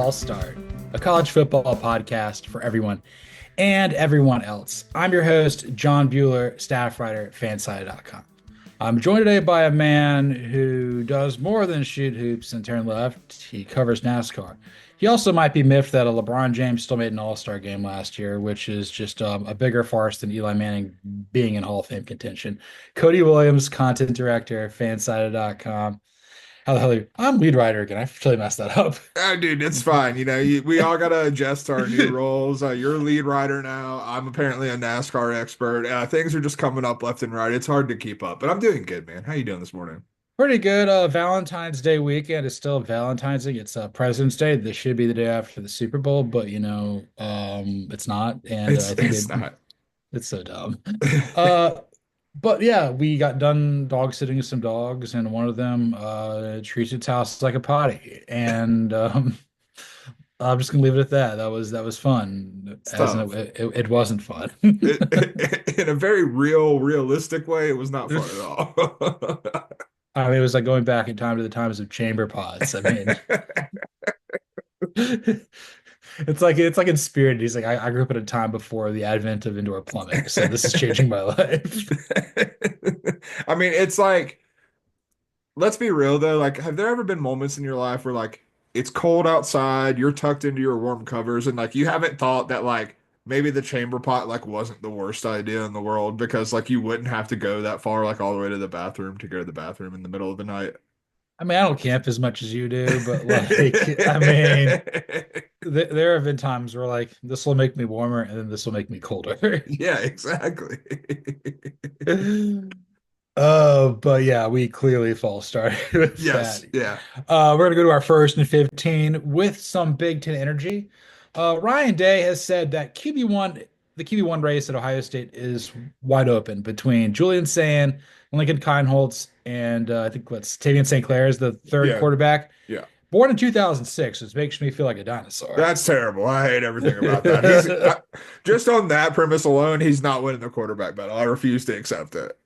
False Start, a college football podcast for everyone and everyone else. I'm your host, John Buhler, staff writer at Fansided.com. I'm joined today by a man who does more than shoot hoops and turn left. He covers NASCAR. He also might be miffed that a LeBron James still made an All-Star game last year, which is just a bigger farce than Eli Manning being in Hall of Fame contention. Cody Williams, content director, Fansided.com. How the hell are you? I'm lead writer again. I totally messed that up. Oh, dude, it's fine. We all got to adjust to our new roles. You're a lead writer now. I'm apparently a NASCAR expert. Things are just coming up left and right. It's hard to keep up, but I'm doing good, man. How you doing this morning? Pretty good. Valentine's Day weekend is still Valentine's Day. It's President's Day. This should be the day after the Super Bowl, but it's not. And It's I think it's not. it's so dumb. Uh, but yeah, we got done dog sitting some dogs, and one of them treats its house like a potty. And I'm just gonna leave it at that. That was fun, It's as in tough. it wasn't fun. In a very realistic way, it was not fun at all. I mean, it was like going back in time to the times of chamber pots. I mean, it's like in Spirit. He's like, I grew up at a time before the advent of indoor plumbing, so this is changing my life. I mean, it's like, let's be real though. Like, have there ever been moments in your life where like it's cold outside, you're tucked into your warm covers, and like you haven't thought that like maybe the chamber pot like wasn't the worst idea in the world because like you wouldn't have to go that far like all the way to the bathroom to go to the bathroom in the middle of the night. I mean, I don't camp as much as you do, but like, I mean, there have been times where like this will make me warmer, and then this will make me colder. Yeah, exactly. But yeah, we clearly fall started with that. Yes, yeah. We're gonna go to our first and 15 with some Big Ten energy. Ryan Day has said that the QB1 race at Ohio State is wide open between Julian Sayin, Lincoln Kienholz, and I think what's Tavian St. Clair is the third Yeah, quarterback. yeah. Born in 2006, which makes me feel like a dinosaur. That's terrible. I hate everything about that. Just on that premise alone, he's not winning the quarterback battle. I refuse to accept it.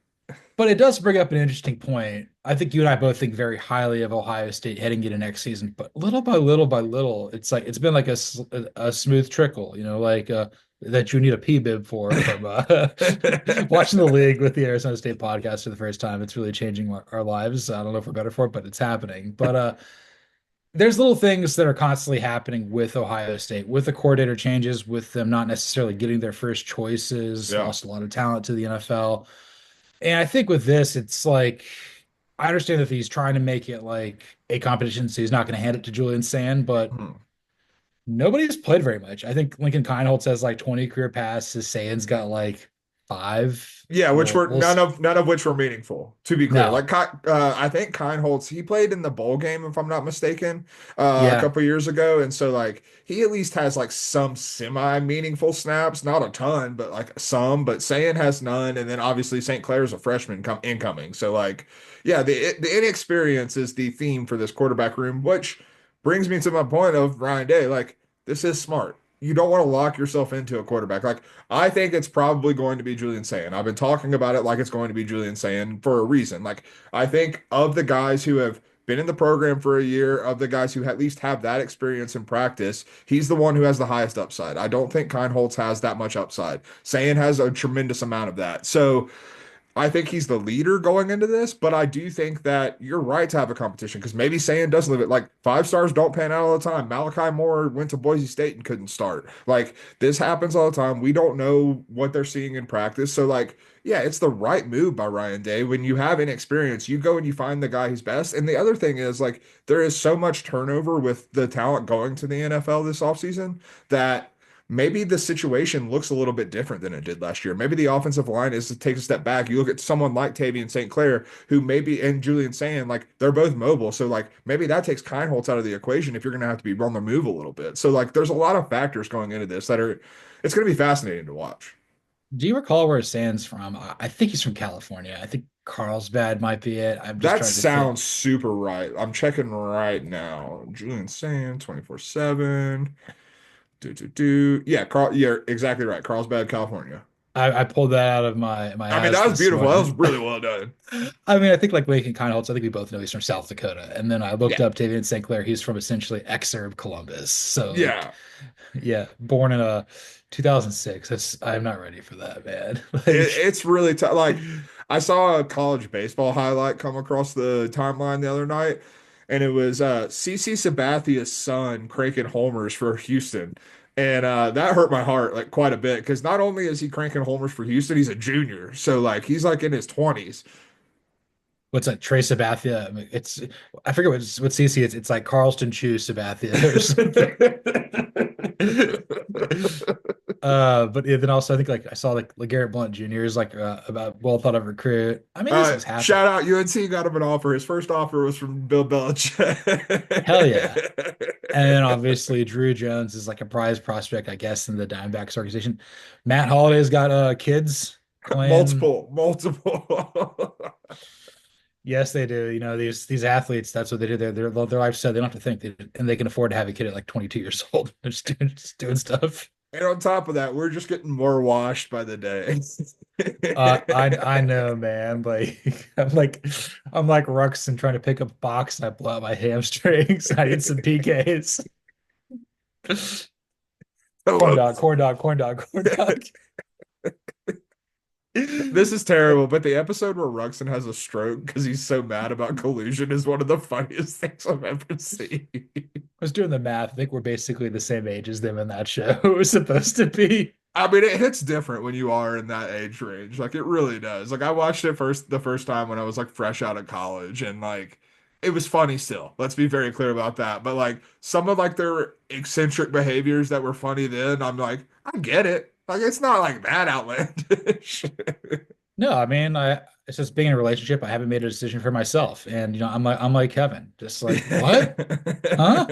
But it does bring up an interesting point. I think you and I both think very highly of Ohio State heading into next season, but little by little, it's like it's been like a smooth trickle, like that you need a P bib for from watching the league with the Arizona State podcast for the first time. It's really changing our lives. I don't know if we're better for it, but it's happening. But there's little things that are constantly happening with Ohio State, with the coordinator changes, with them not necessarily getting their first choices, Yeah. lost a lot of talent to the NFL. And I think with this, it's like I understand that he's trying to make it like a competition, so he's not going to hand it to Julian Sand, but Hmm. nobody's played very much. I think Lincoln Kienholz has like 20 career passes. Sand's got like five. Yeah, which We'll, were we'll s- none of which were meaningful, to be clear. no. Like I think Kienholz, he played in the bowl game, if I'm not mistaken, a Yeah. couple years ago, and so like he at least has like some semi-meaningful snaps, not a ton, but like some. But Sayin has none, and then obviously St. Clair's a freshman incoming, so like yeah, the inexperience is the theme for this quarterback room, which brings me to my point of Ryan Day. Like this is smart. You don't want to lock yourself into a quarterback. Like I think it's probably going to be Julian Sayin. I've been talking about it like it's going to be Julian Sayin for a reason. Like I think of the guys who have been in the program for a year, of the guys who at least have that experience in practice, he's the one who has the highest upside. I don't think Holtz has that much upside. Sayin has a tremendous amount of that. So I think he's the leader going into this, but I do think that you're right to have a competition because maybe Sand does live it. Like five stars don't pan out all the time. Malachi Moore went to Boise State and couldn't start. Like this happens all the time. We don't know what they're seeing in practice. So like, yeah, it's the right move by Ryan Day. When you have inexperience, you go and you find the guy who's best. And the other thing is like there is so much turnover with the talent going to the NFL this offseason that maybe the situation looks a little bit different than it did last year. Maybe the offensive line is to take a step back. You look at someone like Tavian St. Clair, who maybe and Julian Sayin, like they're both mobile. So like maybe that takes Kienholz out of the equation if you're gonna have to be on the move a little bit. So like there's a lot of factors going into this that are it's gonna be fascinating to watch. Do you recall where Sand's from? I think he's from California. I think Carlsbad might be it. I'm just That trying to think. sounds super right. I'm checking right now. Julian Sayin, 24/7. Do. Yeah, Carl, you're exactly right. Carlsbad, California. I pulled that out of my I mean, ass that was this beautiful. That was morning. really well done. I mean, I think like Lincoln kind of holds. I think we both know he's from South Dakota, and then I looked Yeah. up Tavian St. Clair. He's from essentially exurb Columbus. So like, Yeah. yeah, born in a 2006. I'm not ready for that, man. Like, It's really tough. Like, I saw a college baseball highlight come across the timeline the other night, and it was CC Sabathia's son cranking homers for Houston. And that hurt my heart like quite a bit because not only is he cranking homers for Houston, he's a junior. So like he's like in his 20s. what's that? Trey Sabathia. I mean, I forget what CC it's. It's like Carlston Chew Sabathia or something. But yeah, then also I think like I saw like LeGarrette Blount Jr. is like about well thought of recruit. I mean, these things happen. Shout out UNC got him an offer. His first offer was from Bill Belichick. Hell yeah. And then obviously Drew Jones is like a prize prospect, I guess, in the Diamondbacks organization. Matt Holliday's got kids playing. Multiple. Yes, they do. You know, these athletes, that's what they do. Their life said they don't have to think and they can afford to have a kid at like 22 years old. They're just doing stuff. And on top of that, we're just getting more washed by the day. I know, man. Like I'm like Ruxin trying to pick up a box and I blow out my hamstrings. I need some PKs. Corn dog, corn dog, corn dog, corn dog. This is terrible, but the episode where Ruxin has a stroke because he's so mad about collusion is one of the funniest things I've ever seen. I was doing the math. I think we're basically the same age as them in that show. It was supposed to be. I mean, it hits different when you are in that age range. Like it really does. Like I watched it the first time when I was like fresh out of college and like it was funny still. Let's be very clear about that. But like some of like their eccentric behaviors that were funny then, I'm like, I get it. Like it's not like that outlandish. No, I mean, it's just being in a relationship. I haven't made a decision for myself, and I'm like Kevin, just like what? Huh?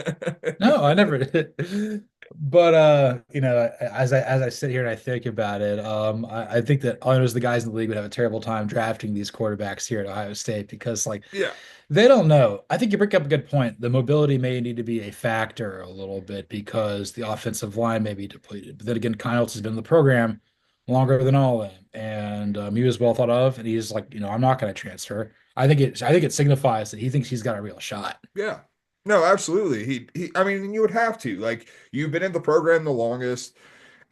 No, I never did. But as I sit here and I think about it, I think that all I know is the guys in the league would have a terrible time drafting these quarterbacks here at Ohio State because like Yeah. they don't know. I think you bring up a good point. The mobility may need to be a factor a little bit because the offensive line may be depleted. But then again, Kyle has been in the program longer than all of them, and he was well thought of. And he's like, I'm not going to transfer. I think it signifies that he thinks he's got a real shot. Yeah. No, absolutely. I mean, you would have to. Like, you've been in the program the longest.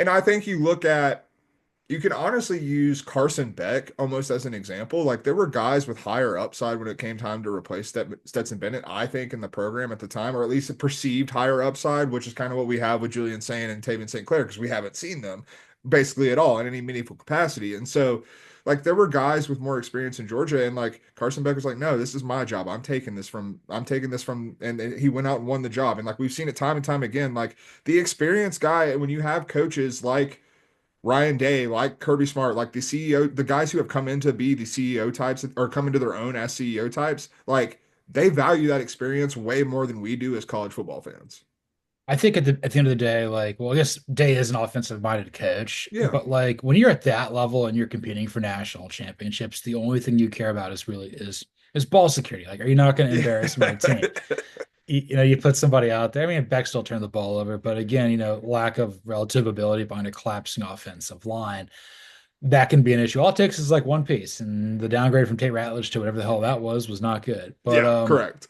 And I think you can honestly use Carson Beck almost as an example. Like, there were guys with higher upside when it came time to replace Stetson Bennett, I think, in the program at the time, or at least a perceived higher upside, which is kind of what we have with Julian Sayin and Tavian St. Clair, because we haven't seen them basically at all in any meaningful capacity. And so, like there were guys with more experience in Georgia, and like Carson Beck was like, "No, this is my job. I'm taking this from," and he went out and won the job. And like we've seen it time and time again, like the experienced guy, when you have coaches like Ryan Day, like Kirby Smart, like the CEO, the guys who have come in to be the CEO types or come into their own as CEO types, like they value that experience way more than we do as college football fans. I think at the end of the day, like, well, I guess Day is an offensive minded coach, Yeah. but like when you're at that level and you're competing for national championships, the only thing you care about is ball security. Like, are you not going to embarrass my team? You put somebody out there. I mean, Beck still turned the ball over, but again, lack of relative ability behind a collapsing offensive line, that can be an issue. All it takes is like one piece, and the downgrade from Tate Ratledge to whatever the hell that was not good. But Yeah, correct.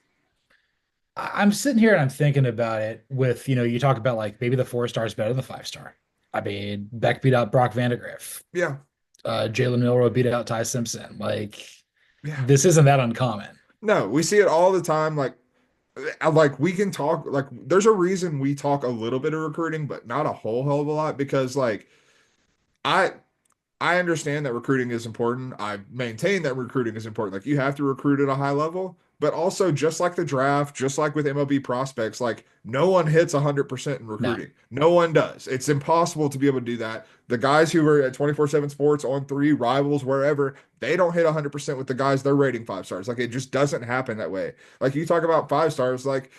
I'm sitting here and I'm thinking about it with, you talk about like maybe the 4 star is better than the 5 star. I mean, Beck beat out Brock Vandegrift. Yeah. Jalen Milrow beat out Ty Simpson. Like, Yeah. this isn't that uncommon. No, we see it all the time. Like we can talk, like there's a reason we talk a little bit of recruiting, but not a whole hell of a lot because like I I understand that recruiting is important. I maintain that recruiting is important. Like you have to recruit at a high level, but also just like the draft, just like with MLB prospects, like no one hits 100% in No, recruiting. No one does. It's impossible to be able to do that. The guys who are at 24/7 Sports on three rivals wherever, they don't hit 100% with the guys they're rating 5 stars. Like it just doesn't happen that way. Like you talk about 5 stars, like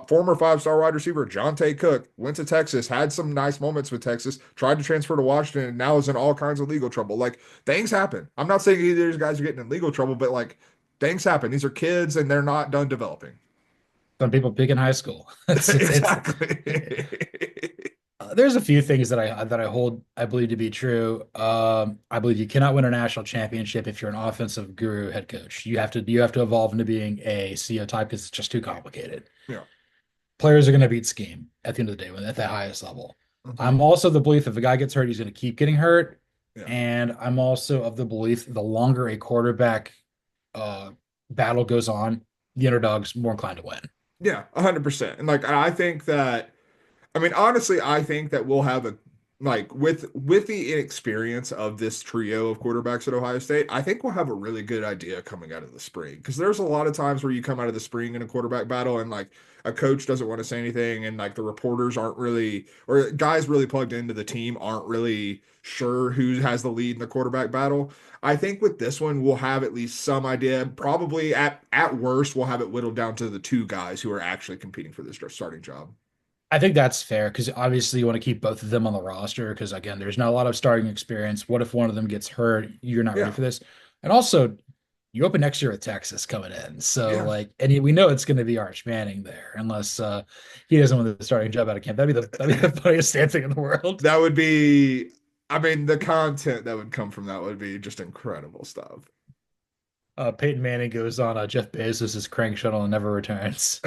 former 5 star wide receiver Jonte Cook went to Texas, had some nice moments with Texas, tried to transfer to Washington, and now is in all kinds of legal trouble. Like things happen. I'm not saying either of these guys are getting in legal trouble, but like things happen. These are kids and they're not done developing. some people peak in high school. It's Exactly. there's a few things that I believe to be true. I believe you cannot win a national championship if you're an offensive guru head coach. You have to evolve into being a CEO type because it's just too complicated. Yeah. Players are going to beat scheme at the end of the day when at the highest level. Mhm. I'm also of the belief if a guy gets hurt, he's going to keep getting hurt. Yeah. And I'm also of the belief the longer a quarterback uh, battle goes on, the underdog's more inclined to win. Yeah, 100%. And like I think that I mean, honestly, I think that we'll have a like with the inexperience of this trio of quarterbacks at Ohio State, I think we'll have a really good idea coming out of the spring. Because there's a lot of times where you come out of the spring in a quarterback battle and like a coach doesn't want to say anything and like the reporters aren't really or guys really plugged into the team aren't really sure who has the lead in the quarterback battle. I think with this one we'll have at least some idea. Probably at worst we'll have it whittled down to the two guys who are actually competing for this starting job. I think that's fair because obviously you want to keep both of them on the roster because again, there's not a lot of starting experience. What if one of them gets hurt? You're not ready Yeah. for this. And also, you open next year with Texas coming in. So Yeah. we know it's going to be Arch Manning there unless he doesn't want the starting job out of camp. That'd be the funniest damn thing in the world. That would be, I mean, the content that would come from that would be just incredible stuff. Peyton Manning goes on Jeff Bezos' crank shuttle and never returns.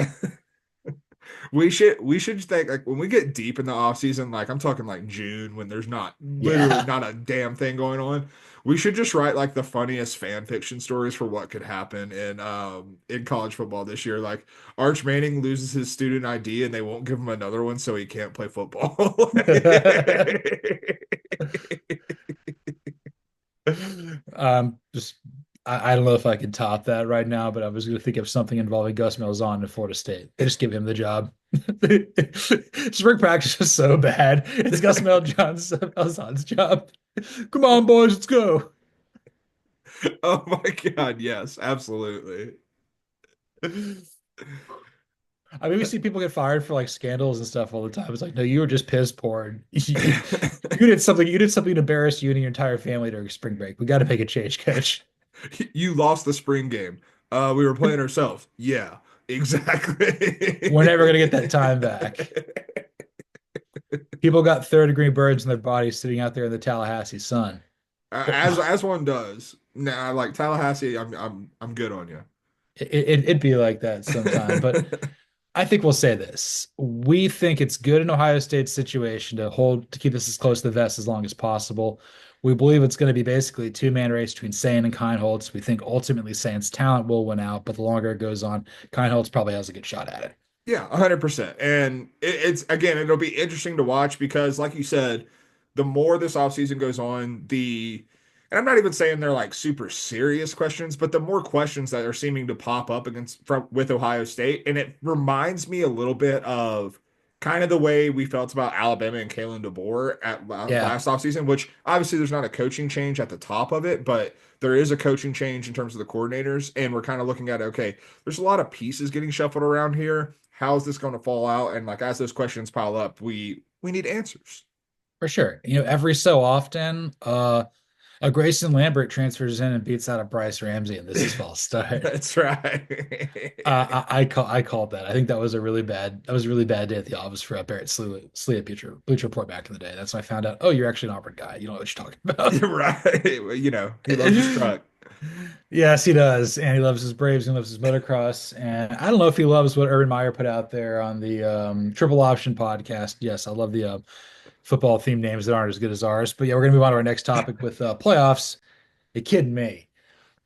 We should think like when we get deep in the off season, like I'm talking like June when there's not literally Yeah. not a damn thing going on. We should just write like the funniest fan fiction stories for what could happen in college football this year. Like Arch Manning loses his student ID and they won't give him another one so he can't play football. Just I don't know if I can top that right now, but I was going to think of something involving Gus Malzahn in Florida State. They just give him the job. Spring practice is so bad. It's Gus Malzahn's job. Come on, boys, let's go. Oh my God, yes, absolutely. I mean, we see people get fired for like scandals and stuff all the time. It's like, no, you were just piss poor. You did something. You did something to embarrass you and your entire family during spring break. We got to make a change, coach. You lost the spring game. We were playing ourselves. Yeah, exactly. We're never gonna get that time back. People got third degree burns in their bodies sitting out there in the Tallahassee sun. As one does. Nah, like Tallahassee, I'm good on you. It'd be like that sometime, but I think we'll say this. We think it's good in Ohio State's situation to keep this as close to the vest as long as possible. We believe it's going to be basically a two-man race between Sayin and Kineholz. We think ultimately Sayin's talent will win out, but the longer it goes on, Kineholz probably has a good shot at it. Yeah, 100%. And it's again, it'll be interesting to watch because, like you said, the more this offseason goes on, and I'm not even saying they're like super serious questions, but the more questions that are seeming to pop up with Ohio State, and it reminds me a little bit of kind of the way we felt about Alabama and Kalen DeBoer at Yeah, last offseason, which obviously there's not a coaching change at the top of it, but there is a coaching change in terms of the coordinators, and we're kind of looking at okay, there's a lot of pieces getting shuffled around here. How's this going to fall out? And like as those questions pile up, we need answers. for sure. Every so often, a Grayson Lambert transfers in and beats out a Bryce Ramsey, and this is false start. That's right. I called that. I think that was a really bad day at the office for Barrett Slee at Bleacher Report back in the day. That's when I found out, oh, you're actually an Auburn guy. You know what you're talking about. You're right. He loves his truck. Yes, he does. And he loves his Braves and he loves his motocross. And I don't know if he loves what Urban Meyer put out there on the Triple Option podcast. Yes, I love the football themed names that aren't as good as ours. But yeah, we're going to move on to our next topic with playoffs. You kidding me?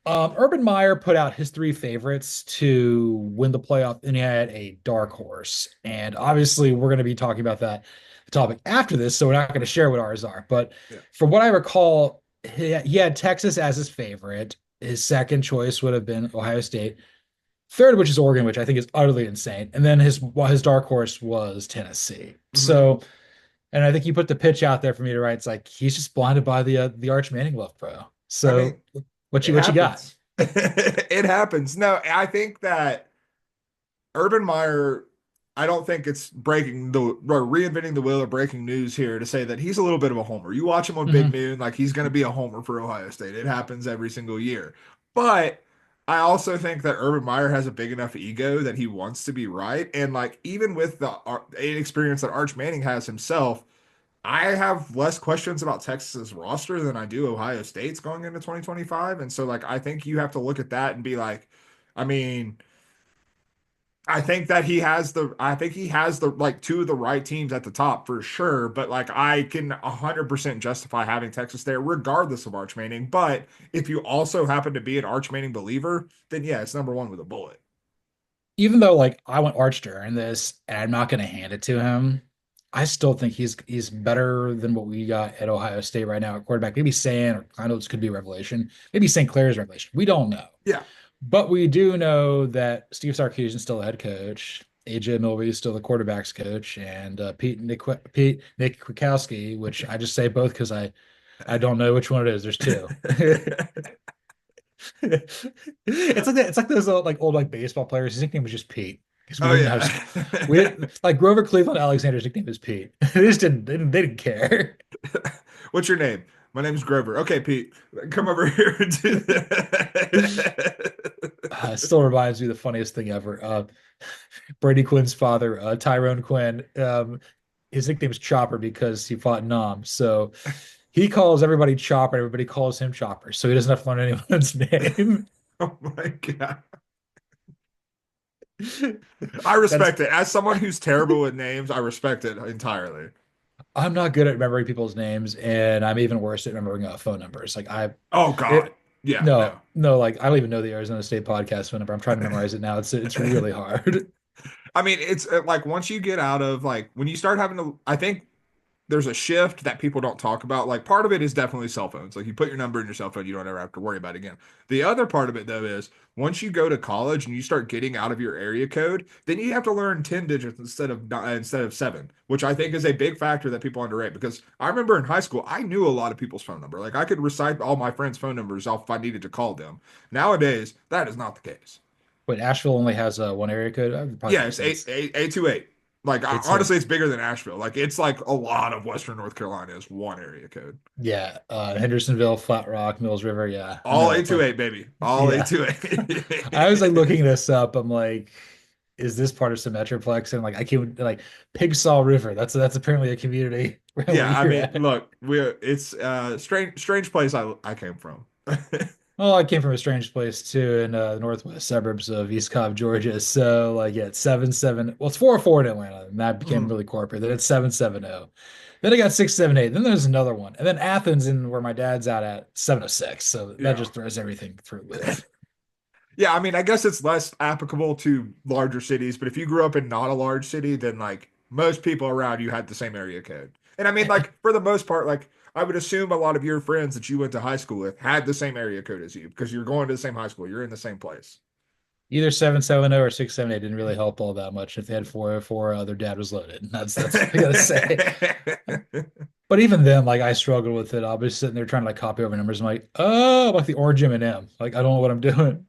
Urban Meyer put out his three favorites to win the playoff, and he had a dark horse. And obviously, we're going to be talking about that topic after this, so we're not going to share what ours are. But Yeah. from what I recall, he had Texas as his favorite. His second choice would have been Ohio State. Third, which is Oregon, which I think is utterly insane. And then his dark horse was Tennessee. Mhm. So, and I think he put the pitch out there for me to write. It's like he's just blinded by the Arch Manning love, bro. I mean, So, what it you got? happens. It happens. No, I think that Urban Meyer, I don't think it's breaking the or reinventing the wheel or breaking news here to say that he's a little bit of a homer. You watch him on Big Mhm. Noon, like he's going to be a homer for Ohio State. It happens every single year. But I also think that Urban Meyer has a big enough ego that he wants to be right. And like even with the inexperience that Arch Manning has himself, I have less questions about Texas's roster than I do Ohio State's going into 2025. And so like I think you have to look at that and be like, I mean, I think he has the like two of the right teams at the top for sure, but like I can 100% justify having Texas there regardless of Arch Manning. But if you also happen to be an Arch Manning believer, then yeah, it's number one with a bullet. Even though like I went Arch during this, and I'm not going to hand it to him, I still think he's better than what we got at Ohio State right now at quarterback. Maybe Sayin, or I know this could be a revelation. Maybe St. Clair's revelation. We don't know. Yeah. But we do know that Steve Sarkisian's still the head coach. AJ Milby is still the quarterback's coach, and Pete Nick Kwiatkowski, which I just say both because I don't know which one it is. There's two. It's like those old like baseball players. His nickname was just Pete because we Oh didn't have yeah. we didn't, like Grover Cleveland Alexander's nickname was Pete. They just didn't care. What's your name? My name's Grover. Okay, Pete, come over here and do that. Still reminds me of the funniest thing ever. Brady Quinn's father, Tyrone Quinn. His nickname is Chopper because he fought Nam. So he calls everybody Chopper. Everybody calls him Chopper. So he doesn't have to learn anyone's name. Oh my God. I That's respect it. As someone who's terrible with names, I respect it entirely. I'm not good at remembering people's names, and I'm even worse at remembering phone numbers. Like Oh God. it, Yeah, no, no. no, like I don't even know the Arizona State podcast phone number. I'm trying to memorize it now. It's really hard. I mean, it's like once you get out of like when you start having to, I think there's a shift that people don't talk about. Like part of it is definitely cell phones. Like you put your number in your cell phone, you don't ever have to worry about it again. The other part of it though is once you go to college and you start getting out of your area code, then you have to learn 10 digits instead of 7, which I think is a big factor that people underrate because I remember in high school, I knew a lot of people's phone number. Like I could recite all my friends' phone numbers if I needed to call them. Nowadays, that is not the case. Wait, Asheville only has one area code. Probably Yeah, makes it's sense. 828. Like It's honestly, it's bigger than Asheville. Like it's like a lot of Western North Carolina is one area code. yeah, Hendersonville, Flat Rock, Mills River. Yeah, I All know. Like, 828, baby. All yeah. I was like 828. looking this up. I'm like, is this part of some Metroplex? And like, I can't like Pigsaw River. That's apparently a community where Yeah, I you're mean, at. look, we're it's strange place I came from. Well, I came from a strange place too in the northwest suburbs of East Cobb, Georgia. So like, yeah, it's 7-7. Well, it's 4-4 in Atlanta, and that became Mhm. really corporate. Then it's 7-7-0. Then I got 6-7-8. Then there's another one, and then Athens, in where my dad's out at 7-6. So that Yeah. just throws everything through a loop. Yeah, I mean, I guess it's less applicable to larger cities, but if you grew up in not a large city, then like most people around you had the same area code. And I mean, like for the most part, like I would assume a lot of your friends that you went to high school with had the same area code as you because you're going to the same high school, you're in the same place. Either 7-7-0 or 6-7-8 didn't really help all that much. If they had 4-4, their dad was loaded. That's all I gotta say. But even then, like I struggled with it. I'll be sitting there trying to like copy over numbers. I'm like, oh, like the orange M&M. Like I don't know what I'm doing.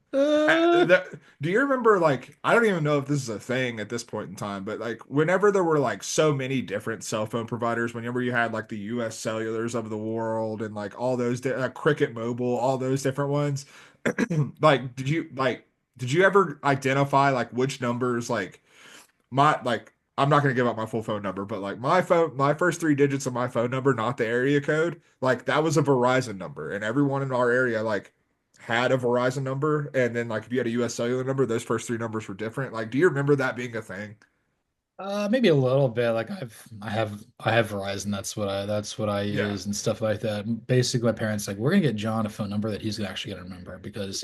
Do you remember like I don't even know if this is a thing at this point in time, but like whenever there were like so many different cell phone providers, whenever you had like the US Cellulars of the world and like all those Cricket Mobile, all those different ones, like did you ever identify like which numbers like I'm not gonna give out my full phone number, but like my first 3 digits of my phone number, not the area code, like that was a Verizon number, and everyone in our area like had a Verizon number, and then like if you had a US Cellular number, those first 3 numbers were different. Like, do you remember that being a thing? Maybe a little bit. Like I have Verizon. That's what I Yeah. use and stuff like that. Basically, my parents like we're gonna get John a phone number that he's actually gonna remember because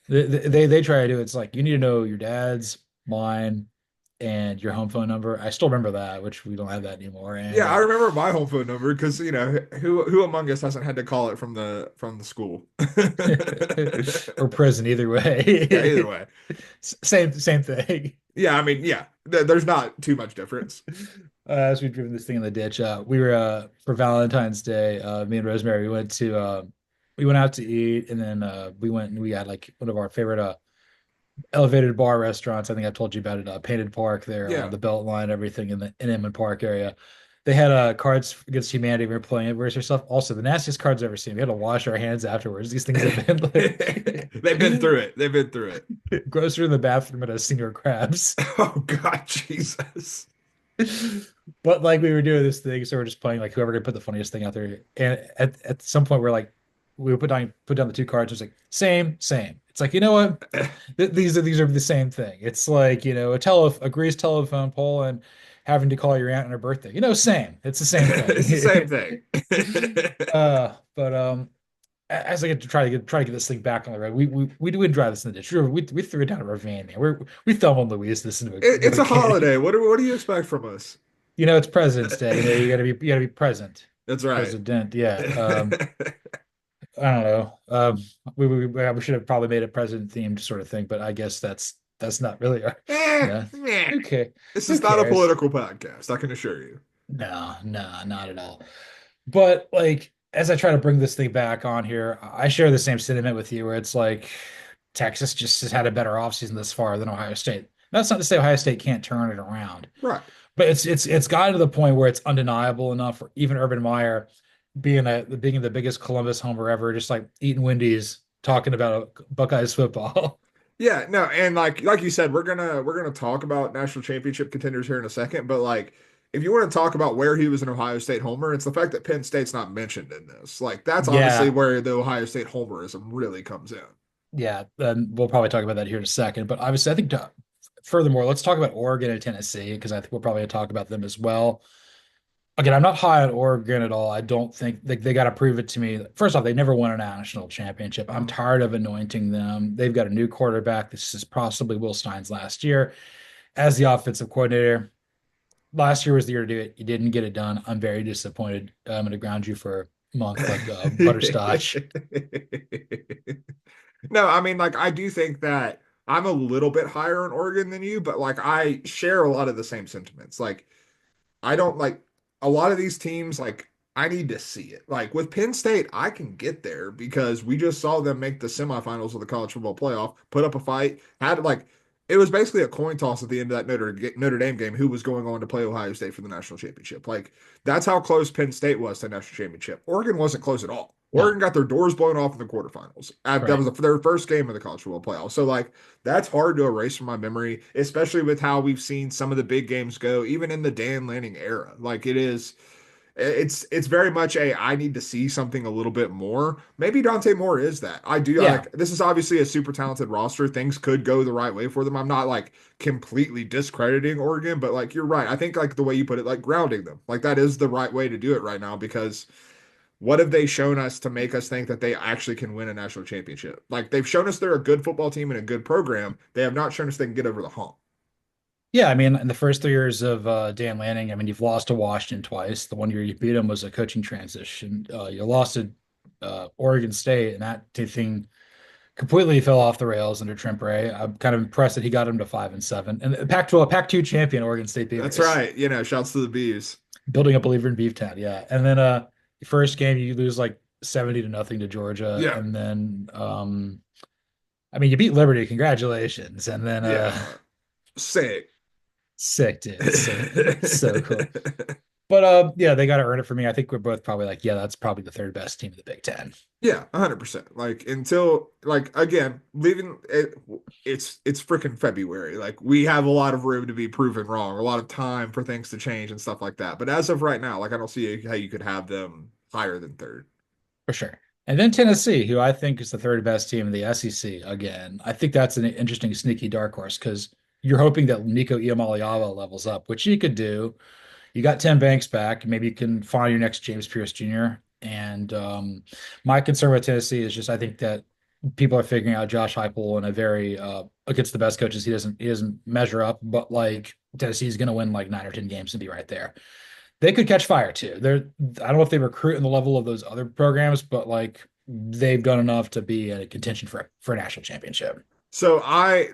they try to do it. It's like you need to know your dad's, mine, and your home phone number. I still remember that, which we don't have that anymore. And Yeah, I remember my home phone number because you know who among us hasn't had to call it from the school. or prison, either Yeah, either way. way. Same thing. Yeah, I mean, yeah, there's not too much difference. As we driven this thing in the ditch, we were for Valentine's Day. Me and Rosemary, we went out to eat, and then we went and we had like one of our favorite elevated bar restaurants. I think I told you about it. Painted Park there on Yeah. the Beltline, everything in the in Inman Park area. They had Cards Against Humanity. We were playing it versus yourself. Also, the nastiest cards I've ever seen. We had to wash our hands afterwards. These things have been like They've been through it. They've been through it. grocery in the bathroom at a Senior Crabs. Oh God, Jesus. But like we were doing this thing, so we're just playing like whoever could put the funniest thing out there. And at some point we're like we would put down the two cards, it's like same. It's like, you know what? These are the same thing. It's like, a greased telephone pole and having to call your aunt on her birthday. Same. It's the same It's the same thing. thing. But as I get to try to get this thing back on the road, we would drive this in the ditch. We threw it down a ravine, man. We Thelma and Louise this into It's a a canyon. holiday. What do you expect from us? It's President's Day. You gotta be present. That's right. President, yeah. I don't know. We should have probably made a president themed sort of thing, but I guess that's not really yeah. Meh. Okay. This Who is not a cares? political podcast, I can assure you. No, no, not at all. But like as I try to bring this thing back on here, I share the same sentiment with you where it's like Texas just has had a better offseason this far than Ohio State. That's not to say Ohio State can't turn it around, Right. but it's gotten to the point where it's undeniable enough for even Urban Meyer being the biggest Columbus homer ever, just like eating Wendy's, talking about Buckeyes football. Yeah, no, and like you said, we're gonna talk about national championship contenders here in a second, but like if you want to talk about where he was an Ohio State homer, it's the fact that Penn State's not mentioned in this. Like that's obviously Yeah, where the Ohio State homerism really comes in. yeah. And we'll probably talk about that here in a second. But obviously, I think furthermore, let's talk about Oregon and Tennessee because I think we'll probably talk about them as well. Again, I'm not high on Oregon at all. I don't think they got to prove it to me. First off, they never won a national championship. I'm Uh-huh. tired of anointing them. They've got a new quarterback. This is possibly Will Stein's last year as the offensive coordinator. Last year was the year to do it. You didn't get it done. I'm very disappointed. I'm going to ground you for a month like butterscotch. No, I mean, like, I do think that I'm a little bit higher on Oregon than you, but like, I share a lot of the same sentiments. Like, I don't like a lot of these teams, like, I need to see it. Like, with Penn State, I can get there because we just saw them make the semifinals of the college football playoff, put up a fight, had like, it was basically a coin toss at the end of that Notre Dame game who was going on to play Ohio State for the national championship. Like, that's how close Penn State was to the national championship. Oregon wasn't close at all. No, Oregon got their doors blown off in the quarterfinals. That right. was their first game of the college football playoff. So, like, that's hard to erase from my memory, especially with how we've seen some of the big games go, even in the Dan Lanning era. Like, it's very much a I need to see something a little bit more. Maybe Dante Moore is that. I do Yeah. like this is obviously a super talented roster. Things could go the right way for them. I'm not like completely discrediting Oregon, but like you're right. I think like the way you put it, like grounding them, like that is the right way to do it right now because what have they shown us to make us think that they actually can win a national championship? Like they've shown us they're a good football team and a good program. They have not shown us they can get over the hump. Yeah, I mean, in the first 3 years of Dan Lanning, I mean, you've lost to Washington twice. The one year you beat him was a coaching transition. You lost to Oregon State, and that thing completely fell off the rails under Trent Bray. I'm kind of impressed that he got him to 5-7. And the Pac-12, Pac-2 champion Oregon State That's Beavers, right. Shouts to the Bees. building a believer in Beeftown. Yeah, and then first game you lose like 70-0 to Georgia, Yeah. and then I mean, you beat Liberty. Congratulations, and then Yeah. Sick. sick, dude, so cool. But yeah, they got to earn it for me. I think we're both probably like, yeah, that's probably the third best team in the Big Ten. Yeah, 100%. Like until like again, leaving it's freaking February. Like we have a lot of room to be proven wrong, a lot of time for things to change and stuff like that. But as of right now, like I don't see how you could have them higher than third. For sure. And then Tennessee, who I think is the third best team in the SEC again. I think that's an interesting sneaky dark horse because you're hoping that Nico Iamaleava levels up, which he could do. You got Tim Banks back. Maybe you can find your next James Pierce Jr. And my concern with Tennessee is just I think that people are figuring out Josh Heupel in a very against the best coaches. He doesn't measure up, but like Tennessee's going to win like 9 or 10 games and be right there. They could catch fire too. I don't know if they recruit in the level of those other programs, but like they've done enough to be a contention for a national championship. So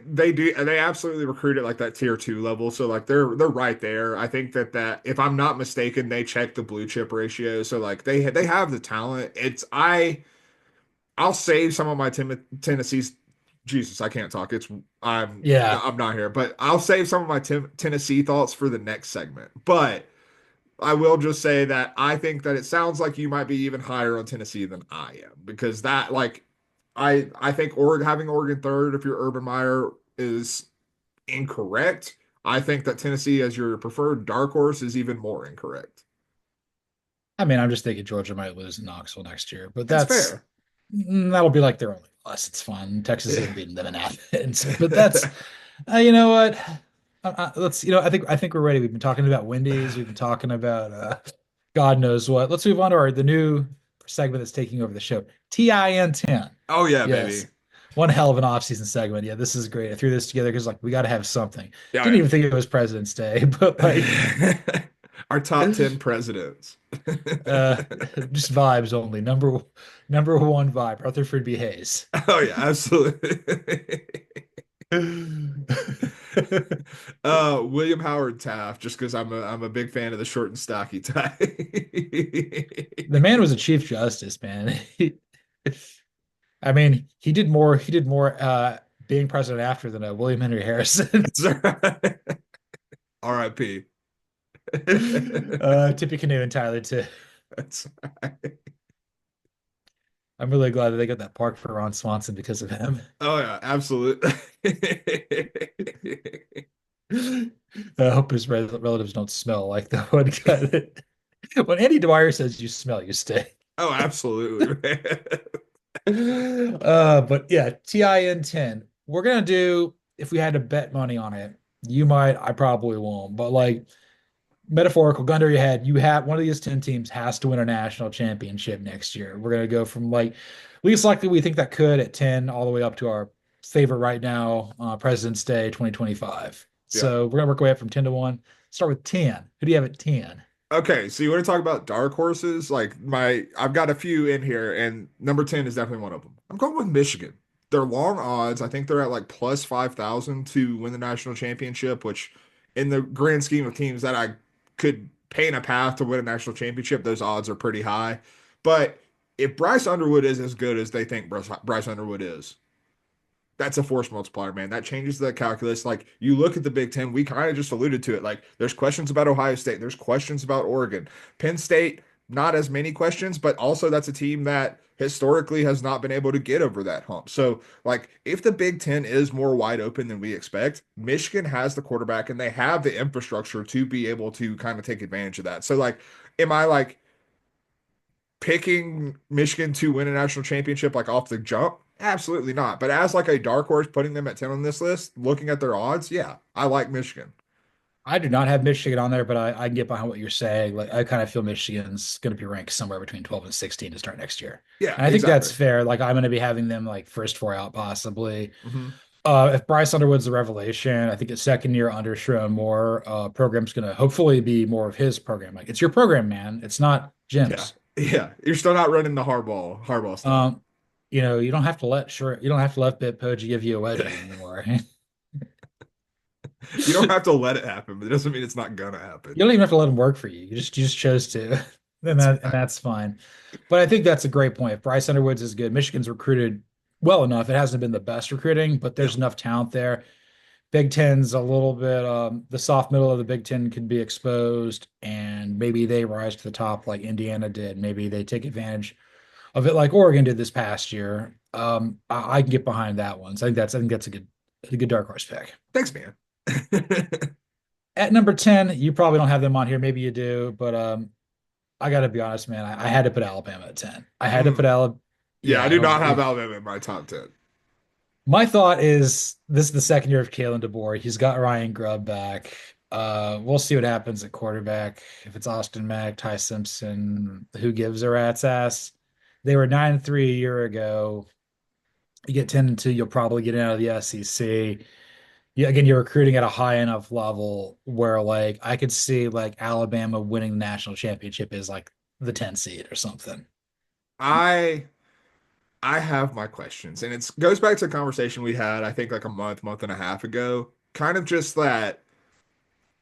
they absolutely recruit at like that tier two level. So like they're right there. I think that if I'm not mistaken, they check the blue chip ratio. So like they have the talent. I'll save some of my Tennessee's. Jesus, I can't talk. Yeah, I'm not here, but I'll save some of my Tennessee thoughts for the next segment. But I will just say that I think that it sounds like you might be even higher on Tennessee than I am because that like I think Oregon having Oregon third if you're Urban Meyer is incorrect. I think that Tennessee as your preferred dark horse is even more incorrect. I mean, I'm just thinking Georgia might lose in Knoxville next year, but That's fair. that'll be like their only loss. It's fun. Texas isn't beating them in Athens, but that's you know what? Let's I think we're ready. We've been talking about Wendy's. We've been talking about God knows what. Let's move on to our the new segment that's taking over the show. TIN 10. Oh yeah, Yes. baby. One hell of an off-season segment. Yeah, this is great. I threw this together because like we got to have something. Didn't Yeah, even think it was President's Day, but like yeah. Our top 10 presidents. uh just vibes only. Number one vibe, Rutherford B. Hayes. Oh yeah, absolutely. William Howard Taft, just because I'm a big fan of the short and stocky tie. The man was a Chief Justice, man. I mean, he did more being president after than William Henry Harrison. That's right. R.I.P. Tippy Canoe entirely too. That's right. I'm really glad that they got that park for Ron Swanson because of him. Oh yeah, absolutely. I hope his relatives don't smell like the one guy that when Andy Dwyer says you smell, you stay. Oh, absolutely, man. But yeah, TIN 10. We're gonna do if we had to bet money on it, you might, I probably won't, but like metaphorical gun to your head, you have one of these 10 teams has to win a national championship next year. We're gonna go from like least likely we think that could at 10 all the way up to our favorite right now, President's Day 2025. Yeah. So we're gonna work our way up from 10 to 1. Start with 10. Who do you have at 10? Okay, so you want to talk about dark horses? I've got a few in here, and number 10 is definitely one of them. I'm going with Michigan. They're long odds. I think they're at like plus 5,000 to win the national championship, which in the grand scheme of teams that I could paint a path to win a national championship, those odds are pretty high. But if Bryce Underwood is as good as they think Bryce Underwood is, that's a force multiplier, man. That changes the calculus. Like you look at the Big Ten, we kind of just alluded to it. Like there's questions about Ohio State, there's questions about Oregon, Penn State, not as many questions, but also that's a team that historically has not been able to get over that hump. So, like, if the Big Ten is more wide open than we expect, Michigan has the quarterback and they have the infrastructure to be able to kind of take advantage of that. So, like, am I like picking Michigan to win a national championship like off the jump? Absolutely not. But as like a dark horse, putting them at 10 on this list, looking at their odds, yeah, I like Michigan. I do not have Michigan on there, but I can get behind what you're saying. Like I kind of feel Michigan's going to be ranked somewhere between 12 and 16 to start next year. Yeah, And I think that's exactly. fair. Like I'm going to be having them like first four out possibly. Hmm. If Bryce Underwood's the revelation, I think the second year under Sherrone Moore, program's going to hopefully be more of his program. Like it's your program, man. It's not Yeah. Jim's. Yeah. You're still not running the hardball stuff. Um, you don't have to you don't have to let Bitpoji give you a wedgie anymore. You don't have to let it happen, but it doesn't mean it's not gonna happen. You don't even have to let him work for you. You just chose to, That's and that's fine. But I think that's a great point. If Bryce Underwoods is good, Michigan's recruited well enough. It hasn't been the best recruiting, but yeah. there's enough talent there. Big Ten's a little bit, the soft middle of the Big Ten could be exposed, and maybe they rise to the top like Indiana did. Maybe they take advantage of it like Oregon did this past year. I can get behind that one. So I think that's a good dark horse pick. Thanks, man. At number 10, you probably don't have them on here. Maybe you do, but I got to be honest, man. I had to put Alabama at 10. I had to put Mm. Alabama. Yeah, I Yeah, do not have Alabama in my top 10. my thought is this is the second year of Kalen DeBoer. He's got Ryan Grubb back. We'll see what happens at quarterback. If it's Austin Mack, Ty Simpson, who gives a rat's ass? They were 9-3 a year ago. You get 10-2, you'll probably get out of the SEC. Yeah, again, you're recruiting at a high enough level where like I could see like Alabama winning the national championship is like the 10 seed or something. I I have my questions, and it goes back to a conversation we had, I think like a month and a half ago. Kind of just that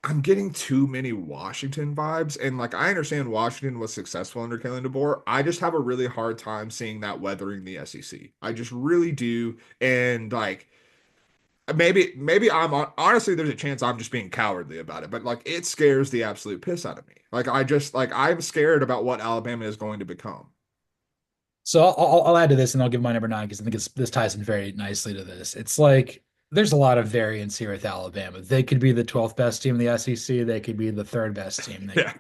I'm getting too many Washington vibes, and like I understand Washington was successful under Kalen DeBoer. I just have a really hard time seeing that weathering the SEC. I just really do, and like maybe honestly there's a chance I'm just being cowardly about it, but like it scares the absolute piss out of me. Like I just like I'm scared about what Alabama is going to become. So I'll add to this and I'll give my number 9 because I think this ties in very nicely to this. It's like there's a lot of variance here with Alabama. They could be the 12th best team in the SEC. They could be the third best team. Yeah.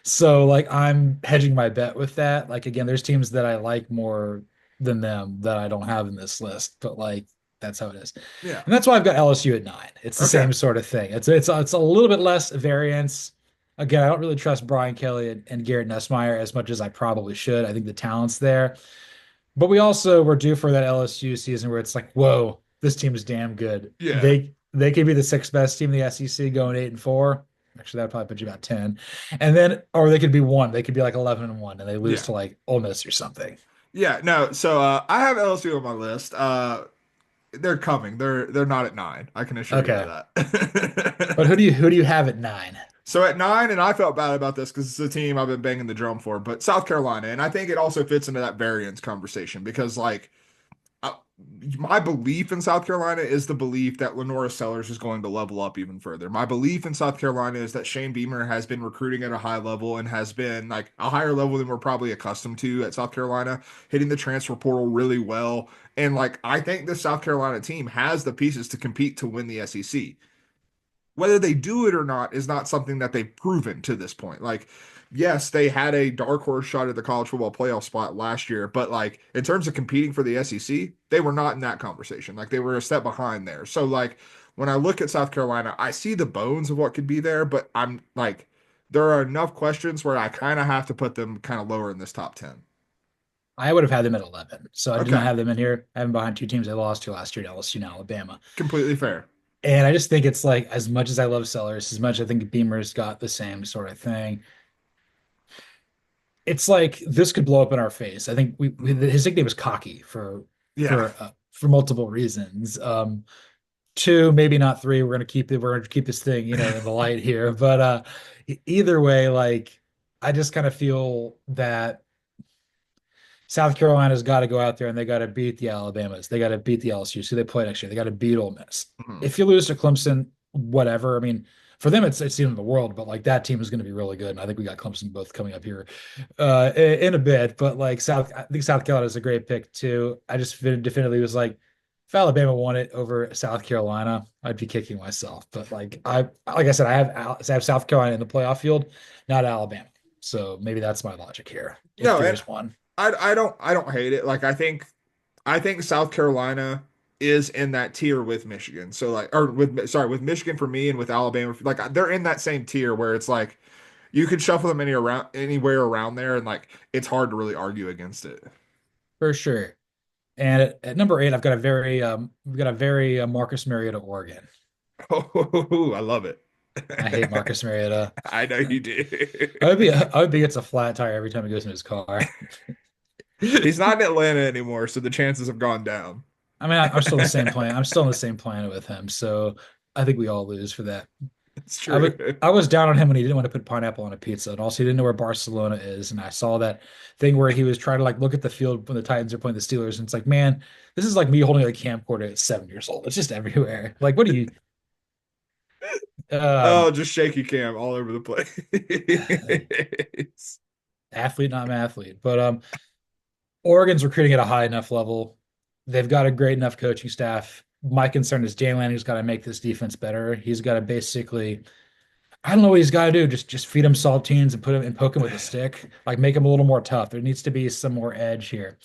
So like I'm hedging my bet with that. Like again, there's teams that I like more than them that I don't have in this list, but like that's how it is. Yeah. And that's why I've got LSU at 9. It's the Okay. same sort of thing. It's a little bit less variance. Again, I don't really trust Brian Kelly and Garrett Nussmeier as much as I probably should. I think the talent's there. But we also were due for that LSU season where it's like, whoa, this team is damn good. Yeah. They could be the sixth best team in the SEC going 8-4. Actually, that'd probably put you about 10. And then, or they could be one. They could be like 11-1 and they lose Yeah. to like Ole Miss or something. Yeah. No. So I have LSU on my list. They're coming. They're not at 9. I can assure you of Okay. But that. who do you have at 9? So at 9, and I felt bad about this because it's a team I've been banging the drum for, but South Carolina, and I think it also fits into that variance conversation because like I, my belief in South Carolina is the belief that Lenora Sellers is going to level up even further. My belief in South Carolina is that Shane Beamer has been recruiting at a high level and has been like a higher level than we're probably accustomed to at South Carolina, hitting the transfer portal really well. And like I think the South Carolina team has the pieces to compete to win the SEC. Whether they do it or not is not something that they've proven to this point. Like, yes, they had a dark horse shot at the college football playoff spot last year, but like in terms of competing for the SEC, they were not in that conversation. Like they were a step behind there. So like when I look at South Carolina, I see the bones of what could be there, but I'm like there are enough questions where I kind of have to put them kind of lower in this top 10. I would have had them at 11. So I did not Okay, have them in here. I have them behind two teams I lost to last year, LSU and Alabama. completely fair. And I just think it's like as much as I love Sellers, as much I think Beamer's got the same sort of thing. It's like this could blow up in our face. I think Mhm. his nickname is Cocky Yeah. for multiple reasons. Two, maybe not three. We're gonna keep this thing, in the light here. But either way, like I just kind of feel that South Carolina's got to go out there and they got to beat the Alabamas. They got to beat the LSU. So they play next year. They got to beat Ole Miss. Mhm. If you lose to Clemson, whatever. I mean, for them, it's the end of the world, but like that team is going to be really good. And I think we got Clemson both coming up here in a bit. But like I think South Carolina is a great pick too. I just definitively was like, if Alabama won it over South Carolina, I'd be kicking myself. But like I said, I have South Carolina in the playoff field, not Alabama. So maybe that's my logic here, if No, there and is one. I don't hate it. Like I think South Carolina is in that tier with Michigan. So like or with sorry, with Michigan for me and with Alabama like they're in that same tier where it's like you could shuffle them anywhere around there and like it's hard to really argue against it. For sure. And at number 8, we've got a very Marcus Mariota Oregon. Oh, I love it. I hate Marcus Mariota. I know you do. I would be gets a flat tire every time he goes in his car. He's not in Atlanta anymore, so the chances have gone down. I mean, I'm still in the same plan. I'm still in the same planet with him, so I think we all lose for that. It's I true. was I was down on him when he didn't want to put pineapple on a pizza, and also he didn't know where Barcelona is. And I saw that thing where he was trying to like look at the field when the Titans are playing the Steelers, and it's like, man, this is like me holding a camcorder at 7 years old. It's just everywhere. Like, what do you? Oh, Um, just shaky cam all over the place. athlete, not mathlete. But Oregon's recruiting at a high enough level. They've got a great enough coaching staff. My concern is Jalen, who's got to make this defense better. He's got to basically, I don't know what he's got to do. Just feed him saltines and put him and poke him with a stick. Like make him a little more tough. There needs to be some more edge here.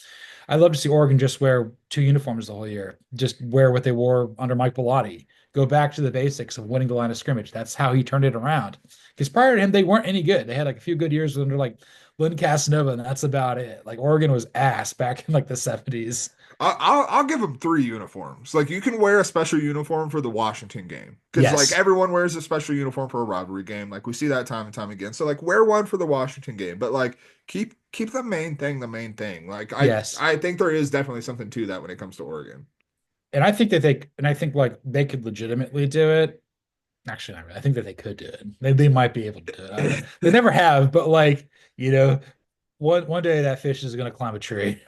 I'd love to see Oregon just wear two uniforms the whole year. Just wear what they wore under Mike Bellotti. Go back to the basics of winning the line of scrimmage. That's how he turned it around. Because prior to him, they weren't any good. They had like a few good years under like Lynn Casanova, and that's about it. Like Oregon was ass back in like the 70s. I'll give them 3 uniforms. Like you can wear a special uniform for the Washington game because like Yes. everyone wears a special uniform for a rivalry game. Like we see that time and time again. So like wear one for the Washington game, but like keep the main thing the main thing. Like I Yes. I think there is definitely something to that when it comes to Oregon. And I think like they could legitimately do it. Actually, not really. I think that they could do it. They might be able to do it. I don't know. They never have, but like, one day that fish is going to climb a tree.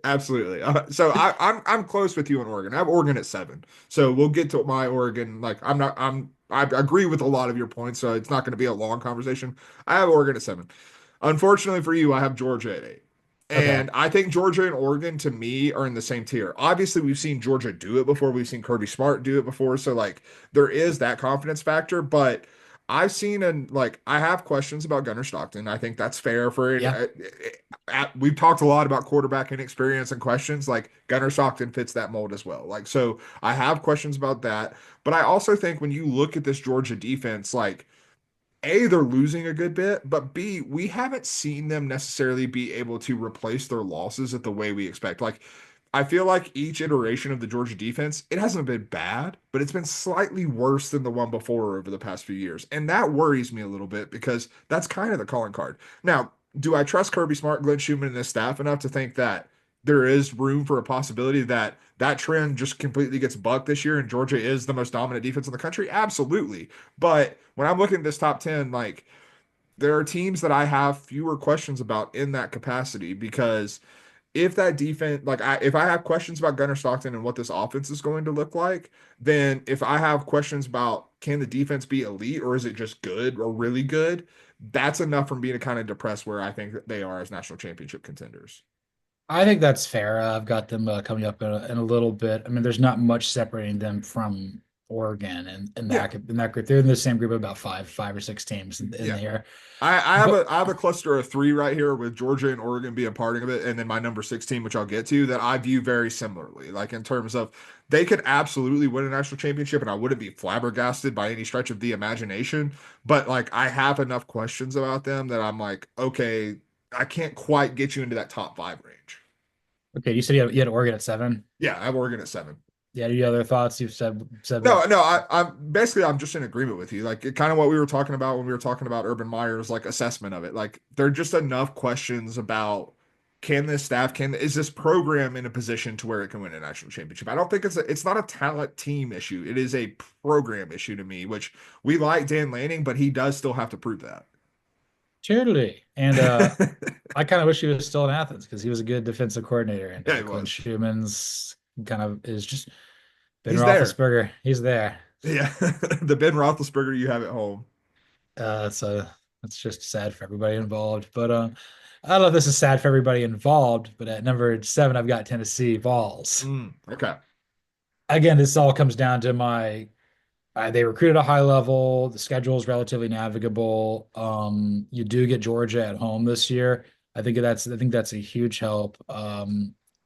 Absolutely. So I'm close with you on Oregon. I have Oregon at 7. So we'll get to my Oregon. Like I agree with a lot of your points, so it's not going to be a long conversation. I have Oregon at 7. Unfortunately for you, I have Georgia at 8. Okay. And I think Georgia and Oregon, to me, are in the same tier. Obviously, we've seen Georgia do it before. We've seen Kirby Smart do it before. So, like, there is that confidence factor. But I've seen, and like, I have questions about Gunnar Stockton. I think that's fair for any. Yeah. We've talked a lot about quarterback inexperience and questions. Like, Gunnar Stockton fits that mold as well. Like, so I have questions about that. But I also think when you look at this Georgia defense, like, a, they're losing a good bit, but B, we haven't seen them necessarily be able to replace their losses at the way we expect. Like, I feel like each iteration of the Georgia defense, it hasn't been bad, but it's been slightly worse than the one before over the past few years. And that worries me a little bit because that's kind of the calling card. Now, do I trust Kirby Smart, Glenn Schumann, and his staff enough to think that there is room for a possibility that that trend just completely gets bucked this year and Georgia is the most dominant defense in the country? Absolutely. But when I'm looking at this top 10, like there are teams that I have fewer questions about in that capacity because if that defense, if I have questions about Gunnar Stockton and what this offense is going to look like, then if I have questions about can the defense be elite or is it just good or really good, that's enough for me to kind of depress where I think that they are as national championship contenders. I think that's fair. I've got them coming up in a little bit. I mean, there's not much separating them from Oregon and Yeah, in that group. They're in the same group of about five or six teams in yeah. here. I But have a cluster of three right here with Georgia and Oregon being part of it, and then my number 16, which I'll get to, that I view very similarly. Like in terms of they could absolutely win a national championship, and I wouldn't be flabbergasted by any stretch of the imagination. But like I have enough questions about them that I'm like, okay, I can't quite get you into that top five range. okay, you said you had Oregon at 7. Yeah, I have Oregon at 7. Yeah, any other thoughts you've said No, what? no, I'm just in agreement with you. Like kind of what we were talking about when we were talking about Urban Meyer's like assessment of it. Like there are just enough questions about can this staff can is this program in a position to where it can win a national championship? I don't think it's not a talent team issue. It is a program issue to me, which we like Dan Lanning, but he does still have to prove that. Charity. And I kind of wish he was still in Athens because he was a good defensive coordinator. And Yeah, he Glenn was. Schumann's kind of is just Ben He's there. Roethlisberger. He's there. Yeah. The Ben Roethlisberger you have at home. So that's just sad for everybody involved. But I don't know if this is sad for everybody involved, but at number 7, I've got Tennessee Vols. Okay. Again, this all comes down to they recruited a high level. The schedule is relatively navigable. You do get Georgia at home this year. I think that's a huge help. I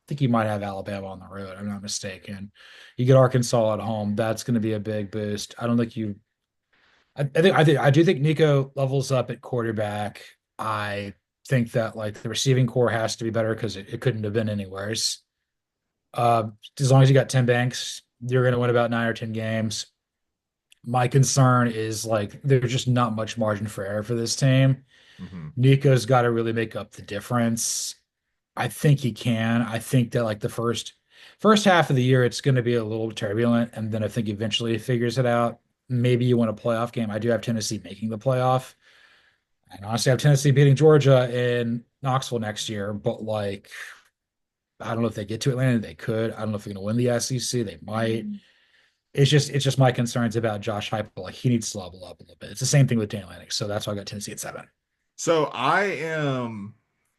think you might have Alabama on the road. I'm not mistaken. You get Arkansas at home. That's going to be a big boost. I don't think you I do think Nico levels up at quarterback. I think that like the receiving core has to be better because it couldn't have been any worse. As long as you got Tim Banks, you're going to win about 9 or 10 games. My concern is like there's just not much margin for error for this team. hmm Nico's got to really make up the difference. I think he can. I think that like the first half of the year it's going to be a little turbulent, and then I think eventually he figures it out. Maybe you win a playoff game. I do have Tennessee making the playoff. And honestly, I have Tennessee beating Georgia in Knoxville next year, but like I don't know if they get to Atlanta. They could. I don't know if they're going to win the SEC. They might. It's just my concerns about Josh Heupel. Like he needs to level up a little bit. It's the same thing with Dan Lanning. So that's why I got Tennessee at 7. So I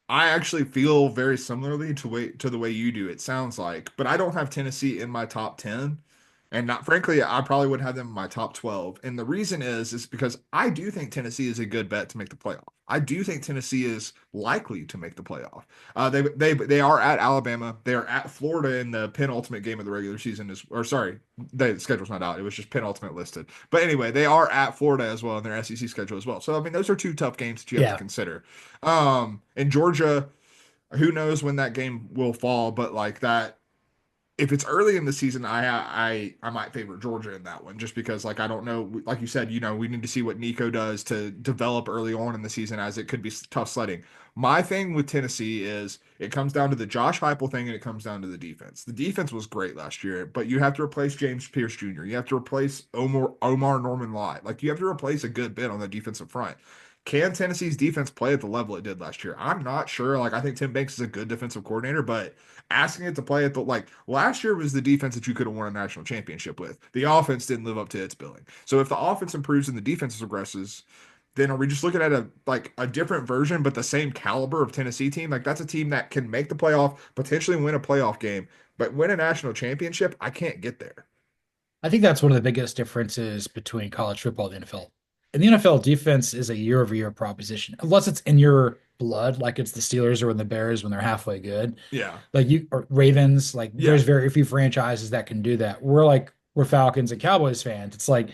actually feel very similarly to the way you do, it sounds like, but I don't have Tennessee in my top 10. And not frankly, I probably would have them in my top 12. And the reason is because I do think Tennessee is a good bet to make the playoff. I do think Tennessee is likely to make the playoff. They are at Alabama. They are at Florida in the penultimate game of the regular season or sorry, the schedule's not out. It was just penultimate listed. But anyway, they are at Florida as well in their SEC schedule as well. So I mean, those are two tough games that you have to Yeah. consider. In Georgia, who knows when that game will fall, but like that if it's early in the season, I might favor Georgia in that one just because like I don't know, like you said, we need to see what Nico does to develop early on in the season as it could be tough sledding. My thing with Tennessee is it comes down to the Josh Heupel thing and it comes down to the defense. The defense was great last year, but you have to replace James Pierce Jr. You have to replace Omar Norman Lott. Like you have to replace a good bit on the defensive front. Can Tennessee's defense play at the level it did last year? I'm not sure. Like I think Tim Banks is a good defensive coordinator, but asking it to play at the like last year was the defense that you could have won a national championship with. The offense didn't live up to its billing. So if the offense improves and the defense progresses, then are we just looking at a different version but the same caliber of Tennessee team? Like that's a team that can make the playoff, potentially win a playoff game, but win a national championship, I can't get there. I think that's one of the biggest differences between college football and the NFL. In the NFL, defense is a year-over-year proposition, unless it's in your blood, like it's the Steelers or in the Bears when they're halfway good. Yeah. Like you or Ravens, like there's Yeah. very few franchises that can do that. We're Falcons and Cowboys fans. It's like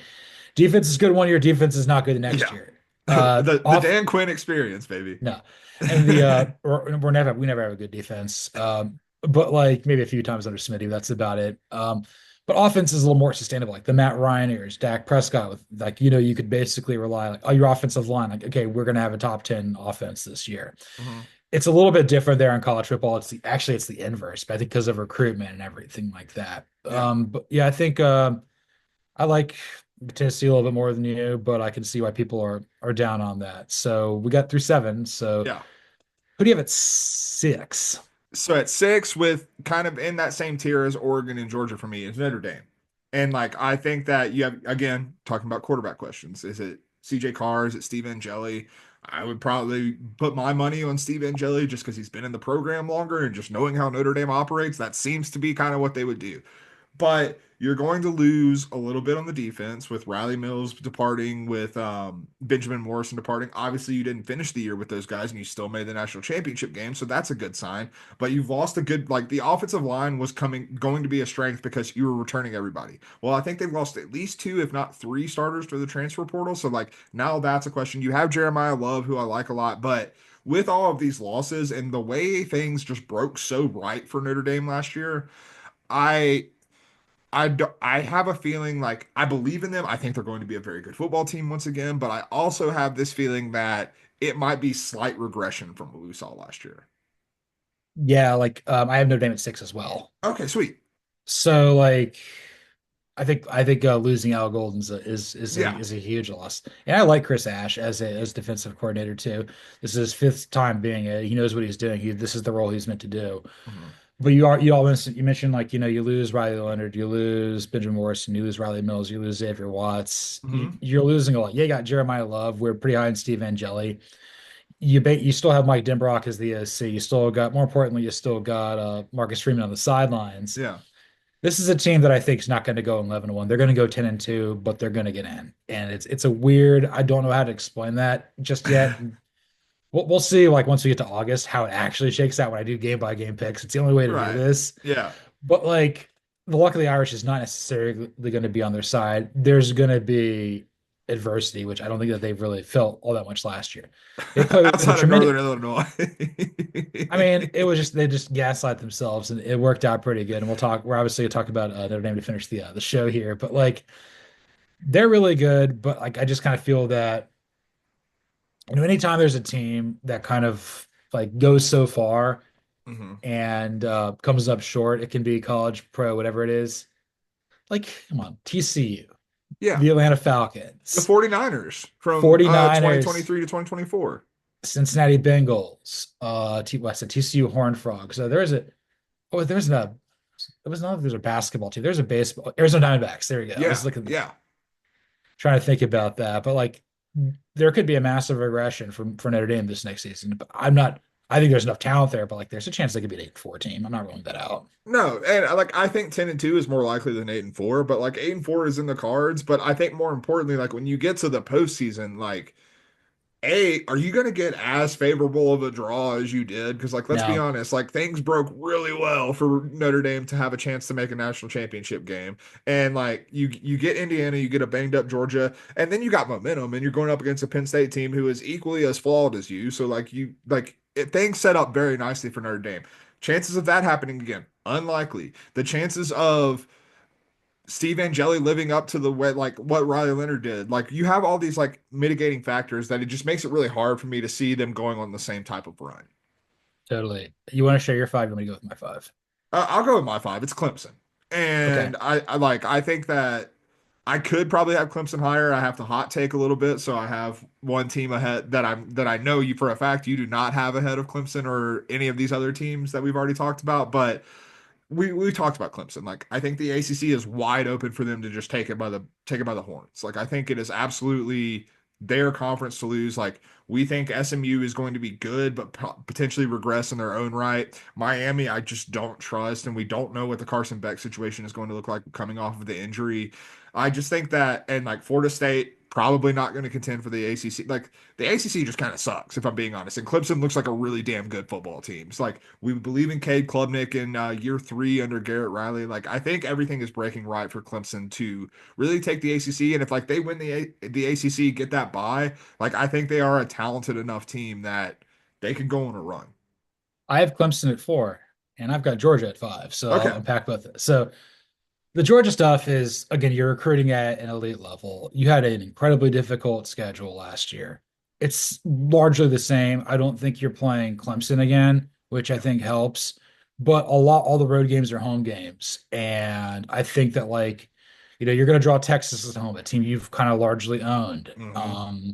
defense is good one year, defense is not good the next Yeah. year. The Off Dan Quinn experience, baby. no, and we never have a good defense. But like maybe a few times under Smitty, that's about it. But offense is a little more sustainable, like the Matt Ryan ears, Dak Prescott, with like you could basically rely like, oh, your offensive line, like okay, we're gonna have a top 10 offense this year. Mhm. It's a little bit different there in college football. It's the inverse, but I think because of recruitment and everything like that. Yeah. But yeah, I think I like Tennessee a little bit more than you, but I can see why people are down on that. So we got through seven. So Yeah. who do you have at six? So at six, with kind of in that same tier as Oregon and Georgia for me, is Notre Dame. And like I think that you have again talking about quarterback questions. Is it CJ Carr? Is it Steve Angeli? I would probably put my money on Steve Angeli just because he's been in the program longer and just knowing how Notre Dame operates. That seems to be kind of what they would do. But you're going to lose a little bit on the defense with Riley Mills departing, with Benjamin Morrison departing. Obviously, you didn't finish the year with those guys, and you still made the national championship game, so that's a good sign. But you've lost a good, like the offensive line was going to be a strength because you were returning everybody. Well, I think they've lost at least two, if not three, starters to the transfer portal. So like now that's a question. You have Jeremiah Love, who I like a lot, but with all of these losses and the way things just broke so right for Notre Dame last year, I I have a feeling like I believe in them. I think they're going to be a very good football team once again, but I also have this feeling that it might be slight regression from what we saw last year. Yeah, like I have Notre Dame at six as well. Okay, sweet. So like I think losing Al Golden Yeah. is a huge loss. And I like Chris Ash as defensive coordinator too. This is his fifth time being it. He knows what he's doing. This is the role he's meant to do. Mhm. But you mentioned like you lose Riley Leonard, you lose Benjamin Morrison, you lose Riley Mills, you lose Xavier Watts. Mhm. You're losing a lot. You got Jeremiah Love. We're pretty high on Steve Angeli. You still have Mike Denbrock as the OC. You still got more importantly, you still got Marcus Freeman on the sidelines. Yeah. This is a team that I think is not going to go 11-1. They're going to go 10-2, but they're going to get in. And it's a weird. I don't know how to explain that just yet. We'll see. Like once we get to August, how it actually shakes out when I do game by game picks. It's the only way to do Right. this. Yeah. But like the luck of the Irish is not necessarily going to be on their side. There's going to be adversity, which I don't think that they've really felt all that much last year. They played with a Outside of tremendous. Northern Illinois. I mean, it was just they just gaslight themselves, and it worked out pretty good. And we're obviously gonna talk about Notre Dame to finish the show here, but like they're really good. But like I just kind of feel that anytime there's a team that kind of like goes so far Mhm. and comes up short, it can be college, pro, whatever it is. Like, come on, TCU, Yeah. the Atlanta The Falcons, 49ers from 49ers, 2023 to 2024. Cincinnati Bengals, West, TCU Horned Frogs. So there's a it was not like there's a basketball team. There's a baseball. Arizona Diamondbacks. There we go. I was Yeah. looking, Yeah. trying to think about that, but like there could be a massive regression for Notre Dame this next season. But I'm not. I think there's enough talent there, but like there's a chance they could be an 8-4 team. I'm not ruling that out. No, and like I think 10-2 is more likely than 8-4, but like 8-4 is in the cards. But I think more importantly, like when you get to the postseason, like are you going to get as favorable of a draw as you did? Because like let's be No, honest, like things broke really well for Notre Dame to have a chance to make a national championship game, and like you get Indiana, you get a banged up Georgia, and then you got momentum, and you're going up against a Penn State team who is equally as flawed as you. So things set up very nicely for Notre Dame. Chances of that happening again, unlikely. The chances of Steve Angeli living up to the way like what Riley Leonard did. Like you have all these like mitigating factors that it just makes it really hard for me to see them going on the same type of run. totally. You want to share your five? You want me to go with my five? I'll go with my five. It's Clemson, Okay. and I think that I could probably have Clemson higher. I have to hot take a little bit, so I have one team ahead that I know you for a fact you do not have ahead of Clemson or any of these other teams that we've already talked about, but. We talked about Clemson. Like I think the ACC is wide open for them to just take it by the horns. Like I think it is absolutely their conference to lose. Like we think SMU is going to be good, but potentially regress in their own right. Miami, I just don't trust, and we don't know what the Carson Beck situation is going to look like coming off of the injury. I just think that, and like Florida State probably not going to contend for the ACC. Like the ACC just kind of sucks, if I'm being honest. And Clemson looks like a really damn good football team. It's like we believe in Cade Klubnik in year 3 under Garrett Riley. Like I think everything is breaking right for Clemson to really take the ACC. And if like they win the ACC, get that bye, like I think they are a talented enough team that they can go on a run. I have Clemson at 4, and I've got Georgia at 5. So I'll Okay. unpack both. So the Georgia stuff is, again, you're recruiting at an elite level. You had an incredibly difficult schedule last year. It's largely the same. I don't think you're playing Clemson again, which I Yeah. think helps. But all the road games are home games. And I think that, like, you're going to draw Texas at home, a team you've kind of largely owned. Hmm.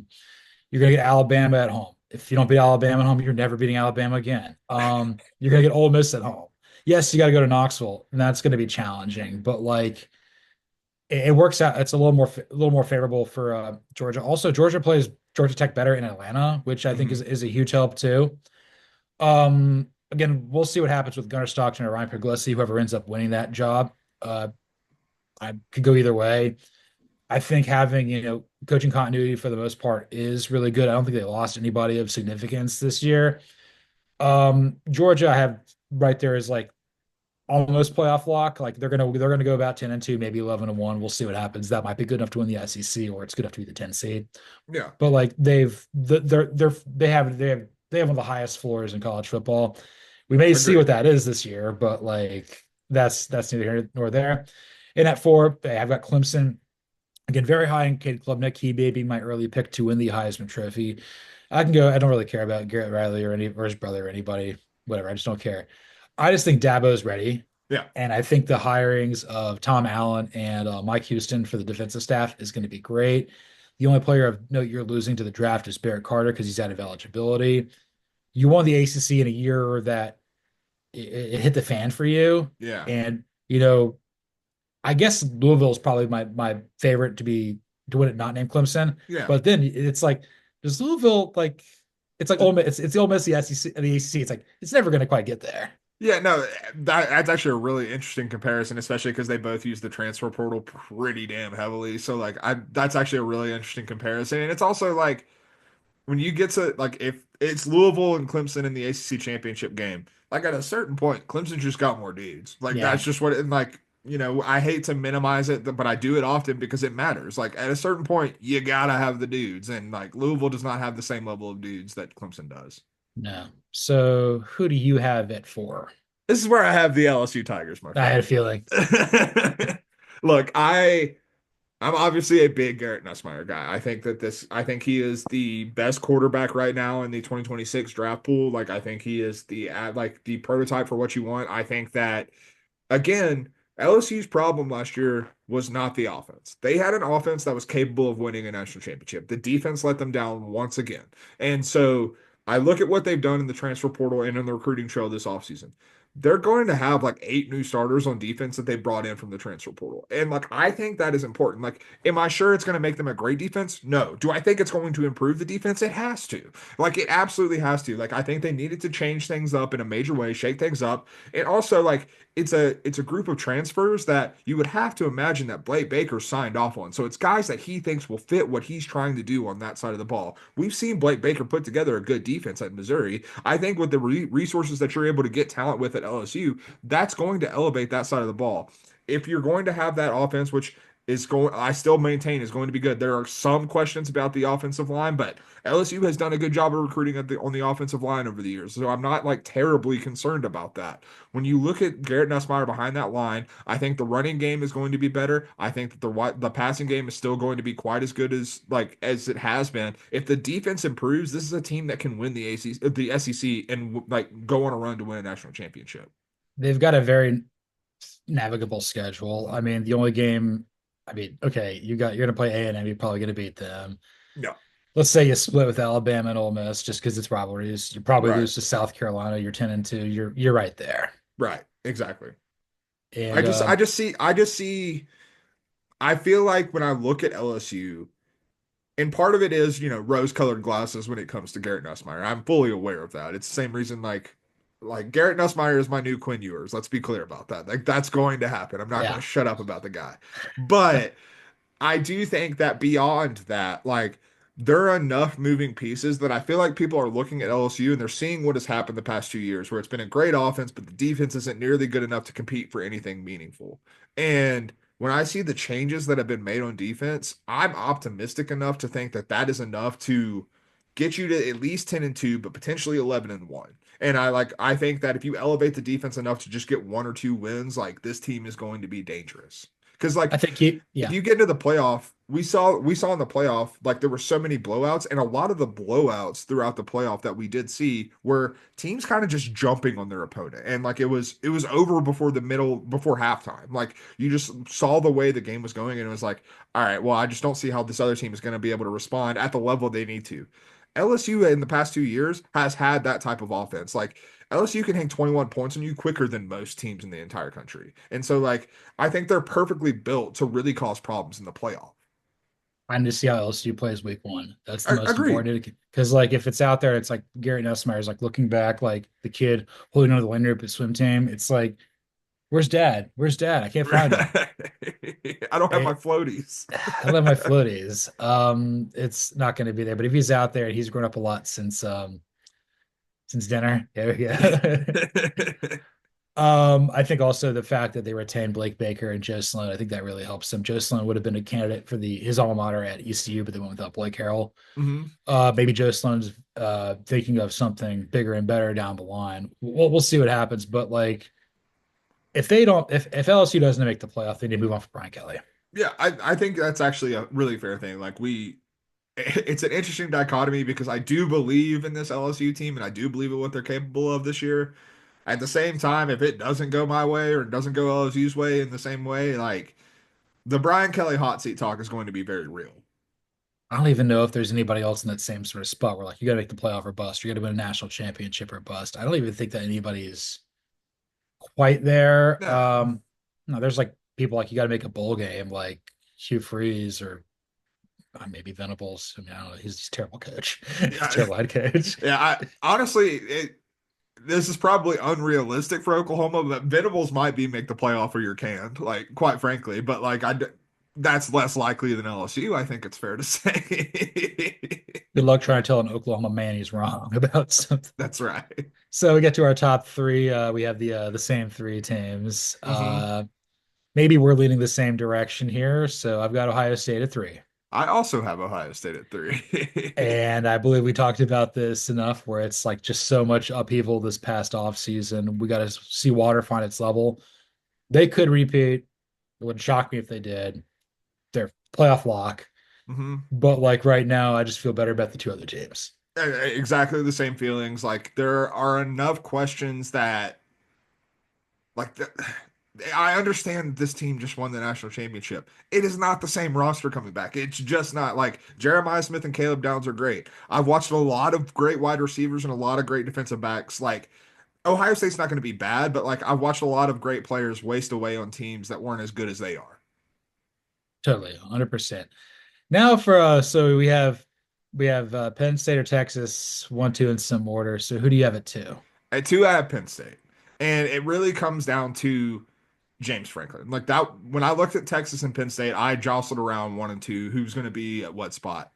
You're going to get Alabama at home. If you don't beat Alabama at home, you're never beating Alabama again. You're going to get Ole Miss at home. Yes, you got to go to Knoxville, and that's going to be challenging. But like, it works out. It's a little more favorable for Georgia. Also, Georgia plays Georgia Tech better in Atlanta, which I think Hmm. is a huge help too. Again, we'll see what happens with Gunnar Stockton or Ryan Puglisi, whoever ends up winning that job. Uh, I could go either way. I think having, coaching continuity for the most part is really good. I don't think they lost anybody of significance this year. Georgia, I have right there is like almost playoff lock. Like they're gonna go about 10-2, maybe 11-1. We'll see what happens. That might be good enough to win the SEC, or it's good enough to be the 10 seed. Yeah. But like they have one of the highest floors in college football. We may see what Agreed. that is this year, but like that's neither here nor there. And at 4, I've got Clemson. Again, very high in Cade Klubnik. He may be my early pick to win the Heisman Trophy. I can go. I don't really care about Garrett Riley or his brother or anybody. Whatever. I just don't care. I just think Dabo's ready, Yeah. and I think the hirings of Tom Allen and Mike Houston for the defensive staff is going to be great. The only player of note you're losing to the draft is Barrett Carter because he's out of eligibility. You won the ACC in a year that it hit the fan for you, Yeah. and I guess Louisville is probably my favorite to win it, not named Clemson. Yeah. But then it's like, does Louisville like? It's like Ole Miss. It's the Ole Miss, the SEC, the ACC. It's like it's never going to quite get there. Yeah, no, that's actually a really interesting comparison, especially because they both use the transfer portal pretty damn heavily. So like I that's actually a really interesting comparison. And it's also like when you get to like if it's Louisville and Clemson in the ACC championship game, like at a certain point, Clemson just got more dudes. Like Yeah, that's just what it and like, I hate to minimize it, but I do it often because it matters. Like at a certain point, you gotta have the dudes. And like Louisville does not have the same level of dudes that Clemson does. no. So who do you have it for? This is where I have the LSU Tigers, my I had a friend. feeling. Look, I'm obviously a big Garrett Nussmeier guy. I think he is the best quarterback right now in the 2026 draft pool. Like I think he is the prototype for what you want. I think that again, LSU's problem last year was not the offense. They had an offense that was capable of winning a national championship. The defense let them down once again. And so I look at what they've done in the transfer portal and in the recruiting trail this offseason. They're going to have like 8 new starters on defense that they brought in from the transfer portal. And like I think that is important. Like, am I sure it's going to make them a great defense? No. Do I think it's going to improve the defense? It has to. Like it absolutely has to. Like I think they needed to change things up in a major way, shake things up. And also like it's a group of transfers that you would have to imagine that Blake Baker signed off on. So it's guys that he thinks will fit what he's trying to do on that side of the ball. We've seen Blake Baker put together a good defense at Missouri. I think with the resources that you're able to get talent with at LSU, that's going to elevate that side of the ball. If you're going to have that offense, which I still maintain is going to be good. There are some questions about the offensive line, but LSU has done a good job of recruiting on the offensive line over the years. So I'm not like terribly concerned about that. When you look at Garrett Nussmeier behind that line, I think the running game is going to be better. I think that the passing game is still going to be quite as good as it has been. If the defense improves, this is a team that can win the SEC, and like go on a run to win a national championship. They've got a very navigable schedule. I mean, the only game. I mean, okay, you're gonna play A&M. You're probably gonna beat them. No, Let's say you split with Alabama and Ole Miss just because it's rivalries. You probably right, lose to South Carolina. You're 10-2. You're right there. right, exactly. I And just, I just see, I just see. I feel like when I look at LSU. and part of it is, rose-colored glasses when it comes to Garrett Nussmeier. I'm fully aware of that. It's the same reason like Garrett Nussmeier is my new Quinn Ewers. Let's be clear about that. Like that's going to happen. I'm not going Yeah, to shut up about the guy. But I do think that beyond that, like there are enough moving pieces that I feel like people are looking at LSU and they're seeing what has happened the past 2 years, where it's been a great offense, but the defense isn't nearly good enough to compete for anything meaningful. And when I see the changes that have been made on defense, I'm optimistic enough to think that that is enough to get you to at least 10-2, but potentially 11-1. And I think that if you elevate the defense enough to just get 1 or 2 wins, like this team is going to be dangerous. Because I like think he. if Yeah, you get into the playoff, we saw in the playoff like there were so many blowouts, and a lot of the blowouts throughout the playoff that we did see were teams kind of just jumping on their opponent, and like it was over before halftime. Like you just saw the way the game was going, and it was like, all right, well, I just don't see how this other team is going to be able to respond at the level they need to. LSU in the past 2 years has had that type of offense. Like LSU can hang 21 points on you quicker than most teams in the entire country. And so like I think they're perfectly built to really cause problems in the playoff. I need to see how LSU plays week one. That's the most Agreed. important because like if it's out there, it's like Gary Nussmeier's like looking back, like the kid holding on to the lanyard at the swim team. It's like, where's dad? Where's dad? I can't find him. I don't have my Eh, floaties. I love my floaties. It's not going to be there, but if he's out there, he's grown up a lot since dinner. There we go. I think also the fact that they retained Blake Baker and Joe Sloan, I think that really helps them. Joe Sloan would have been a candidate for his alma mater at ECU, but they went without Blake Harrell. Mhm. Maybe Joe Sloan's thinking of something bigger and better down the line. We'll see what happens. But like if LSU doesn't make the playoff, they need to move on for Brian Kelly. Yeah, I think that's actually a really fair thing. It's an interesting dichotomy because I do believe in this LSU team and I do believe in what they're capable of this year. At the same time, if it doesn't go my way or it doesn't go LSU's way in the same way, like the Brian Kelly hot seat talk is going to be very real. I don't even know if there's anybody else in that same sort of spot where like you got to make the playoff or bust. You got to win a national championship or bust. I don't even think that anybody is quite there. Yeah. No, there's like people like you got to make a bowl game, like Hugh Freeze or maybe Venables. I mean, I don't know. He's a terrible coach. He's a Yeah. terrible head coach. Yeah, this is probably unrealistic for Oklahoma, but Venables might be make the playoff for your canned, like quite frankly. But that's less likely than LSU. I think it's fair to say. Good luck trying to tell an Oklahoma man he's wrong about something. That's right. So we get to our top three. We have the same three teams. Hmm. Maybe we're leaning the same direction here. So I've got Ohio State at three. I also have Ohio State at 3. And I believe we talked about this enough where it's like just so much upheaval this past offseason. We got to see water find its level. They could repeat. It wouldn't shock me if they did. They're playoff lock. Hmm. But like right now, I just feel better about the two other teams. Exactly the same feelings. Like there are enough questions that like the, I understand this team just won the national championship. It is not the same roster coming back. It's just not like Jeremiah Smith and Caleb Downs are great. I've watched a lot of great wide receivers and a lot of great defensive backs. Like Ohio State's not going to be bad, but like I've watched a lot of great players waste away on teams that weren't as good as they are. Totally, 100%. Now for so we have Penn State or Texas, 1, 2 in some order. So who do you have at two? At 2, I have Penn State. And it really comes down to James Franklin. Like that, when I looked at Texas and Penn State, I jostled around 1 and 2, who's going to be at what spot.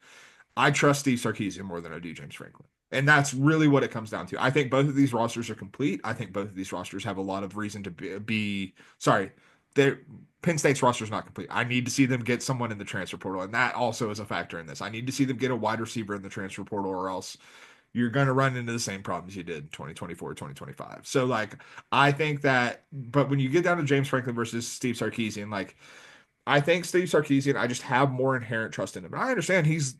I trust Steve Sarkisian more than I do James Franklin. And that's really what it comes down to. I think both of these rosters are complete. I think both of these rosters have a lot of reason to sorry, Penn State's roster is not complete. I need to see them get someone in the transfer portal. And that also is a factor in this. I need to see them get a wide receiver in the transfer portal, or else you're going to run into the same problems you did in 2024, 2025. So, like, I think that, but when you get down to James Franklin versus Steve Sarkisian, like, I think Steve Sarkisian, I just have more inherent trust in him. And I understand his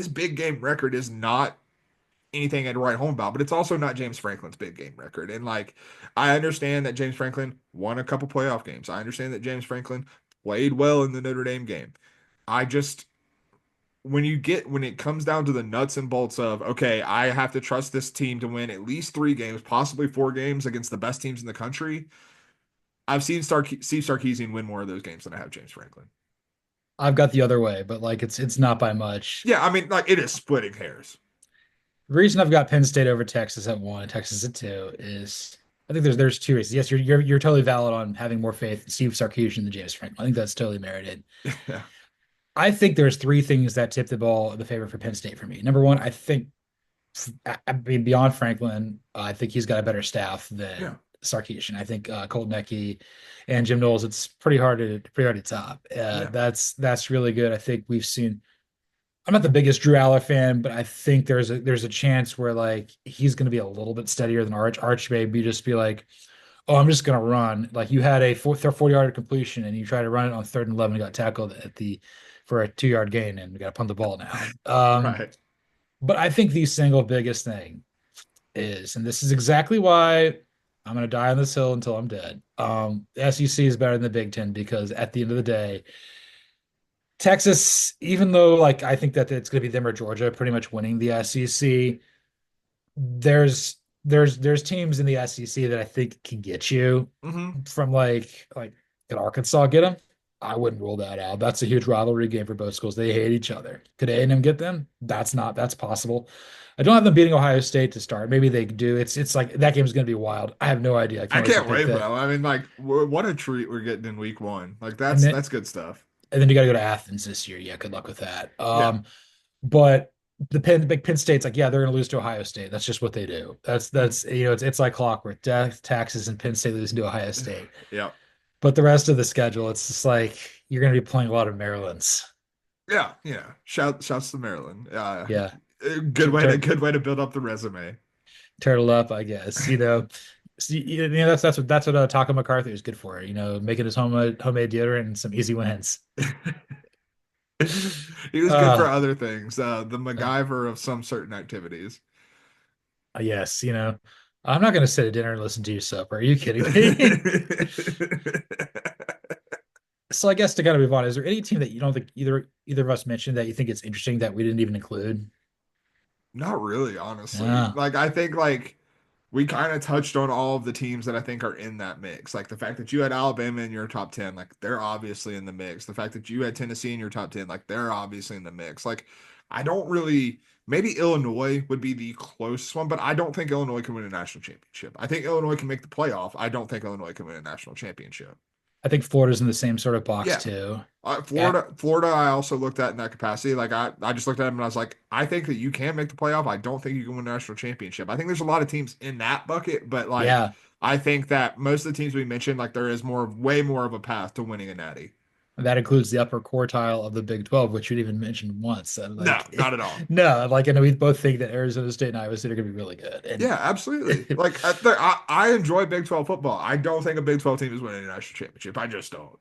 big game record is not anything I'd write home about, but it's also not James Franklin's big game record. And like, I understand that James Franklin won a couple playoff games. I understand that James Franklin played well in the Notre Dame game. I just, when it comes down to the nuts and bolts of, okay, I have to trust this team to win at least 3 games, possibly 4 games against the best teams in the country. I've seen Steve Sarkisian win more of those games than I have James Franklin. I've got the other way, but like it's not by much. Yeah, I mean, like it is splitting hairs. The reason I've got Penn State over Texas at one and Texas at two is I think there's two reasons. Yes, you're totally valid on having more faith in Steve Sarkisian than James Franklin. I think that's totally merited. Yeah. I think there's three things that tip the ball in the favor for Penn State for me. Number one, I think I mean beyond Franklin, I think he's got a better staff Yeah. than Sarkisian. I think Colt Necky and Jim Knowles, it's pretty hard to top. Yeah. That's really good. I think we've seen I'm not the biggest Drew Aller fan, but I think there's a chance where like he's going to be a little bit steadier than Arch. Arch maybe just be like, oh, I'm just going to run. Like you had a 40-yard completion and you try to run it on 3rd and 11 and got tackled at the for a 2-yard gain and we got to punt the ball now. Right. But I think the single biggest thing is, and this is exactly why I'm going to die on this hill until I'm dead. The SEC is better than the Big Ten because at the end of the day, Texas, even though like I think that it's going to be them or Georgia pretty much winning the SEC, there's there's teams in the SEC that I think can get you Hmm. from like could Arkansas get them? I wouldn't rule that out. That's a huge rivalry game for both schools. They hate each other. Could A&M get them? That's possible. I don't have them beating Ohio State to start. Maybe they do. It's like that game is going to be wild. I have no idea. I I can't wait to can't pick wait, that. bro. I mean, like, what a treat we're getting in week one. Like, And then that's good stuff. and then you got to go to Athens this year. Yeah, good luck with that. Yeah. But the Big Penn State's like, yeah, they're going to lose to Ohio State. That's just what they do. That's it's like clockwork. Death, taxes, and Penn State losing to Ohio State. Yeah. But the rest of the schedule, it's just like you're going to be playing a lot of Maryland's. Yeah. Yeah. Shouts to Maryland. Yeah, Good way to build up the resume. turtle up, I guess. That's what Taco McCarthy is good for. Making his homemade deodorant and some easy wins. He was good for Uh, other things. The uh, MacGyver of some certain activities. yes, I'm not going to sit at dinner and listen to you sup. Are you kidding me? So I guess to kind of move on, is there any team that you don't think either of us mentioned that you think it's interesting that we didn't even include? Not really, honestly. Yeah, Like I think like we kind of touched on all of the teams that I think are in that mix. Like the fact that you had Alabama in your top 10, like they're obviously in the mix. The fact that you had Tennessee in your top 10, like they're obviously in the mix. Like I don't really, maybe Illinois would be the close one, but I don't think Illinois can win a national championship. I think Illinois can make the playoff. I don't think Illinois can win a national championship. I think Florida's in the same sort of box Yeah. too. Yeah, Florida, I also looked at in that capacity. Like I just looked at them and I was like, I think that you can make the playoff. I don't think you can win a national championship. I think there's a lot of teams in that bucket, but like yeah. I think that most of the teams we mentioned, like there is way more of a path to winning a natty. That includes the upper quartile of the Big 12, which you didn't even mention once. And No, like, not at all. no, like, I know we both think that Arizona State and Iowa State are going to be really good. And Yeah, absolutely. Like I enjoy Big 12 football. I don't think a Big 12 team is winning a national championship. I just don't.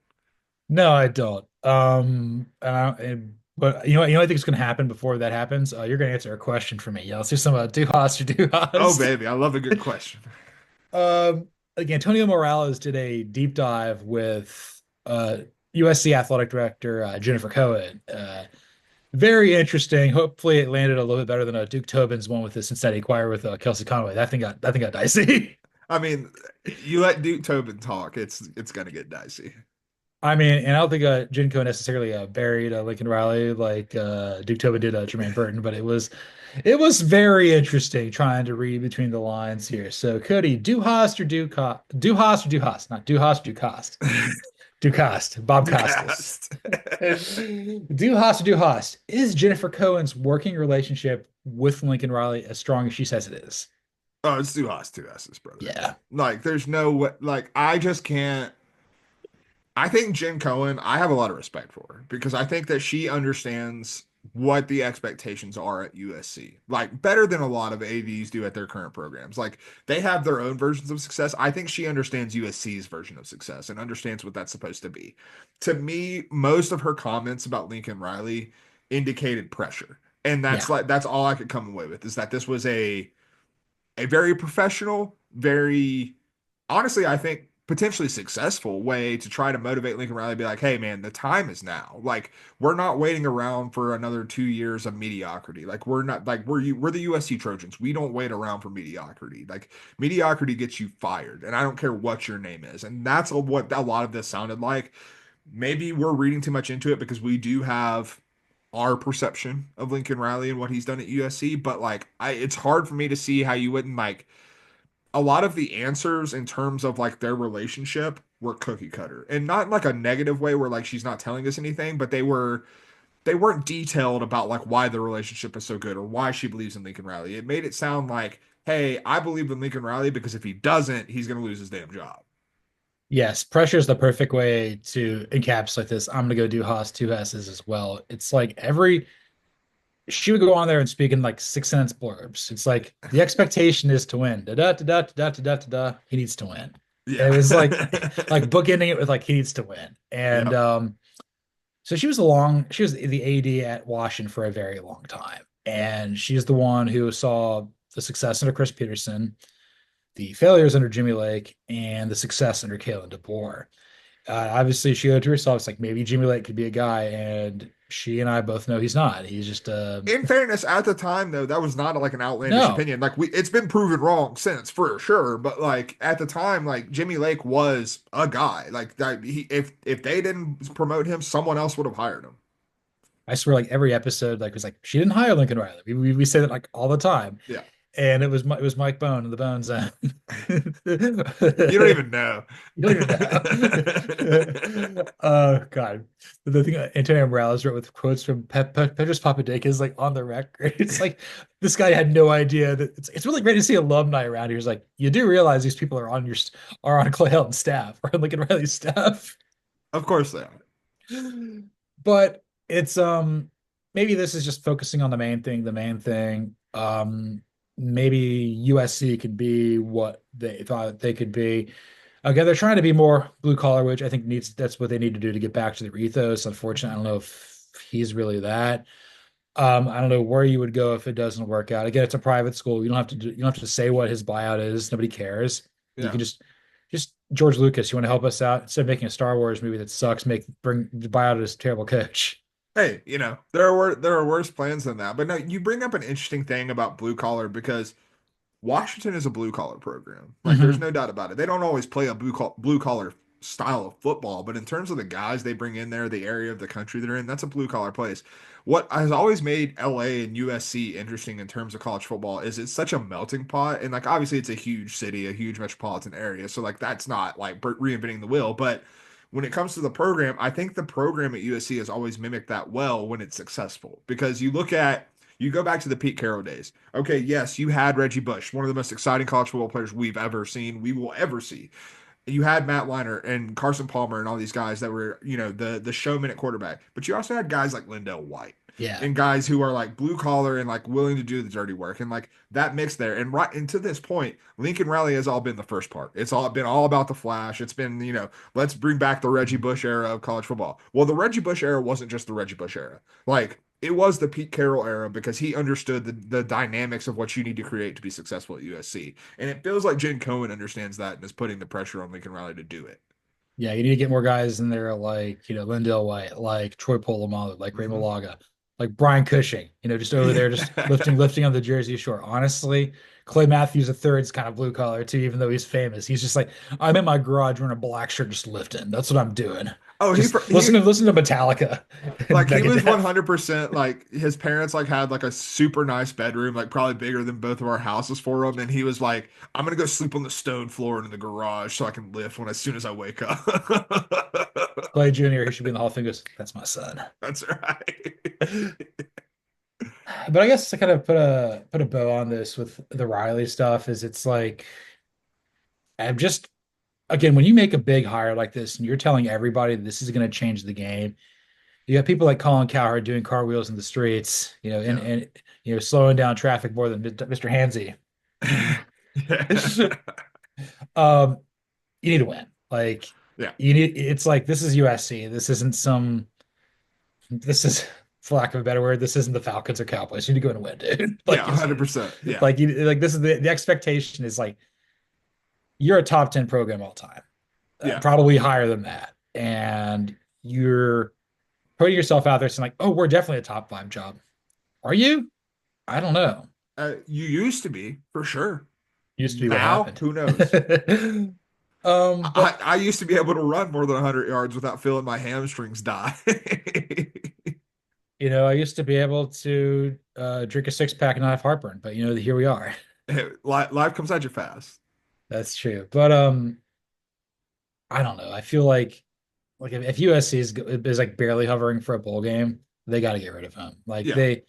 no, I don't. But what I think is going to happen before that happens? You're going to answer a question for me. Yeah, let's do some Duhas or Oh, Duhas. baby, I love a good question. Like Antonio Morales did a deep dive with USC athletic director Jennifer Cohen. Very interesting. Hopefully, it landed a little bit better than Duke Tobin's one with the Cincinnati Choir with Kelsey Conway. That thing got dicey. I mean, you let Duke Tobin talk, it's gonna get dicey. I mean, and I don't think Jen Cohen necessarily buried Lincoln Riley like Duke Tobin did Jermaine Burton, but it was very interesting trying to read between the lines here. So Cody, Duhast or Duhast or Duhast, not Duhast, Ducast. Ducast, Bob Duke Costas. asked. Duhast or Duhast, is Jennifer Cohen's working relationship with Lincoln Riley as strong as she says it is? Oh, it's two S's, brother. Yeah. Like, there's no way, like, I just can't. I think Jen Cohen, I have a lot of respect for her because I think that she understands what the expectations are at USC. Like better than a lot of ADs do at their current programs. Like they have their own versions of success. I think she understands USC's version of success and understands what that's supposed to be. To me, most of her comments about Lincoln Riley indicated pressure. And Yeah. that's all I could come away with is that this was a very professional, very honestly, I think potentially successful way to try to motivate Lincoln Riley to be like, hey man, the time is now. Like we're not waiting around for another 2 years of mediocrity. Like we're not like we're the USC Trojans. We don't wait around for mediocrity. Like mediocrity gets you fired, and I don't care what your name is. And that's what a lot of this sounded like. maybe we're reading too much into it because we do have our perception of Lincoln Riley and what he's done at USC, but like it's hard for me to see how you wouldn't like a lot of the answers in terms of like their relationship were cookie cutter. And not in like a negative way where like she's not telling us anything, but they weren't detailed about like why the relationship is so good or why she believes in Lincoln Riley. It made it sound like, hey, I believe in Lincoln Riley because if he doesn't, he's going to lose his damn job. Yes, pressure is the perfect way to encapsulate this. I'm gonna go do Haas two S's as well. It's like every she would go on there and speak in like 6 sentence blurbs. It's like the expectation is to win. Da da da da da da da da da. He needs to win. And Yeah. it was like bookending it with like he needs to win. And Yep. so she was the AD at Washington for a very long time. And she's the one who saw the success under Chris Peterson, the failures under Jimmy Lake, and the success under Kalen DeBoer. Obviously, she owed to herself. It's like maybe Jimmy Lake could be a guy, and she and I both know he's not. He's just In fairness, at the time though, that was not like an outlandish no. opinion. Like it's been proven wrong since for sure. But like at the time, like Jimmy Lake was a guy. Like that if they didn't promote him, someone else would have hired him. I swear, like every episode, like was like she didn't hire Lincoln Riley. We say that like all the time, Yeah. and it was Mike Bone in the Bone Zone. You don't even know. You don't even know. Oh God, the thing Antonio Morales wrote with quotes from Petros Papadakis like on the record. It's like this guy had no idea that it's really great to see alumni around here. It's like you do realize these people are on are on Clay Helton's staff or on Lincoln Riley's staff. Of course they are. But it's maybe this is just focusing on the main thing. The main thing. Maybe USC could be what they thought they could be. Again, they're trying to be more blue collar, which I think needs that's what they need to do to get back to their ethos. Unfortunately, I don't know if he's really that. I don't know where you would go if it doesn't work out. Again, it's a private school. You don't have to say what his buyout is. Nobody cares. You Yeah. can just George Lucas, you want to help us out instead of making a Star Wars movie that sucks, bring the buyout as a terrible coach. Hey, there are worse plans than that. But no, you bring up an interesting thing about blue collar because Washington is a blue collar program. Like, there's Hmm. no doubt about it. They don't always play a blue collar style of football, but in terms of the guys they bring in there, the area of the country they're in, that's a blue collar place. What has always made LA and USC interesting in terms of college football is it's such a melting pot. And, like, obviously, it's a huge city, a huge metropolitan area. So, like, that's not like reinventing the wheel. But when it comes to the program, I think the program at USC has always mimicked that well when it's successful because you go back to the Pete Carroll days. Okay, yes, you had Reggie Bush, one of the most exciting college football players we've ever seen, we will ever see. You had Matt Leinart and Carson Palmer and all these guys that were, the showman at quarterback. But you also had guys like Lindell White Yeah. and guys who are like blue collar and like willing to do the dirty work and like that mix there. And to this point, Lincoln Riley has all been the first part. It's all been all about the flash. It's been, let's bring back the Reggie Bush era of college football. Well, the Reggie Bush era wasn't just the Reggie Bush era. Like it was the Pete Carroll era because he understood the dynamics of what you need to create to be successful at USC. And it feels like Jen Cohen understands that and is putting the pressure on Lincoln Riley to do it. Yeah, you need to get more guys in there like, Lindell White, like Troy Polamalu, like Ray Hmm. Malaga, like Brian Cushing, just over there, just lifting on the Jersey Shore. Honestly, Clay Matthews III is kind of blue collar too, even though he's famous. He's just like, I'm in my garage wearing a black shirt, just lifting. That's what I'm doing. Oh, Just he listen to Metallica and like he was Megadeth. 100% like his parents like had like a super nice bedroom, like probably bigger than both of our houses for him. And he was like, I'm gonna go sleep on the stone floor in the garage so I can lift when as soon as I wake up. Clay Jr., he should be in the Hall of Fame. Goes, that's my son. That's right. But I guess to kind of put a bow on this with the Riley stuff is it's like I'm just again when you make a big hire like this and you're telling everybody that this is going to change the game, you got people like Colin Cowherd doing car wheels in the streets, and Yeah. and slowing down traffic more than Mr. Hansy. Yeah. Um, you need to win. Like Yeah. you need. It's like this is USC. This isn't some. This is, for lack of a better word, this isn't the Falcons or Cowboys. You need to go and win, dude. Yeah, Like, 100%. Yeah. like this is the expectation is like you're a top 10 program all time, Yeah. probably higher than that, and you're putting yourself out there saying like, oh, we're definitely a top five job. Are you? I don't know. You used to be for sure. Used to be what Now, happened. who knows? But I used to be able to run more than 100 yards without feeling my hamstrings die. I used to be able to drink a six pack and not have heartburn, but here we are. Life comes at you fast. That's true. But I don't know. I feel like if USC is like barely hovering for a bowl game, they got to get rid of him. Like Yeah. they,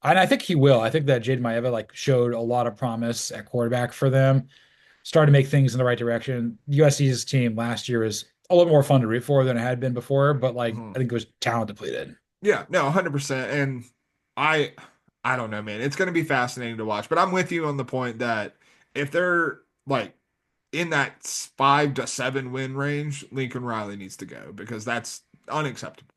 and I think he will. I think that Jade Maeva like showed a lot of promise at quarterback for them. Started to make things in the right direction. USC's team last year was a little more fun to root for than it had been before, but like Mhm. I think it was talent depleted. Yeah, no, 100%. And I I don't know, man. It's going to be fascinating to watch, but I'm with you on the point that if they're like in that 5 to 7 win range, Lincoln Riley needs to go because that's unacceptable.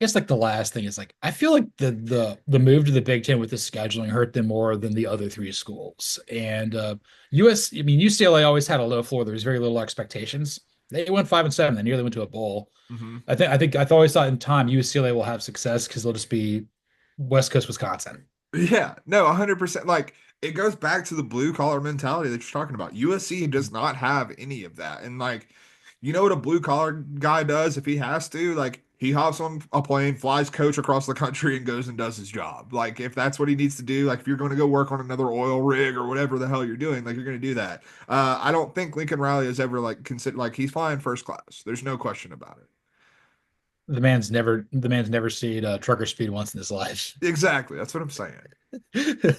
I guess like the last thing is like I feel like the move to the Big Ten with the scheduling hurt them more than the other three schools. And I mean UCLA always had a low floor. There was very little expectations. They went 5-7. They nearly went to a bowl. Hmm. I think I've always thought in time UCLA will have success because they'll just be West Coast Wisconsin. Yeah, no, 100%. Like it goes back to the blue collar mentality that you're talking about. USC does not have any of that. And like, you know what a blue collar guy does if he has to? Like he hops on a plane, flies coach across the country and goes and does his job. Like if that's what he needs to do, like if you're going to go work on another oil rig or whatever the hell you're doing, like you're going to do that. I don't think Lincoln Riley has ever like considered like he's flying first class. There's no question about it. The man's never seen trucker speed once in his life. Exactly. That's what I'm saying.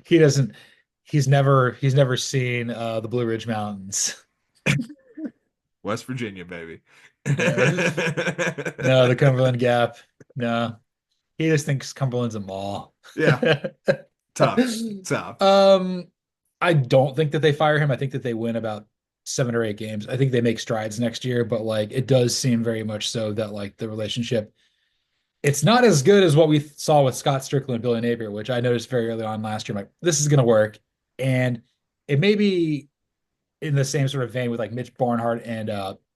He doesn't. He's never seen the Blue Ridge Mountains. West Virginia, baby. No, no, the Cumberland Gap. No, he just thinks Cumberland's a mall. Yeah, tough, tough. Um, I don't think that they fire him. I think that they win about 7 or 8 games. I think they make strides next year, but like it does seem very much so that like the relationship, it's not as good as what we saw with Scott Strickland and Billy Napier, which I noticed very early on last year. I'm like, this is gonna work. And it may be in the same sort of vein with like Mitch Barnhart and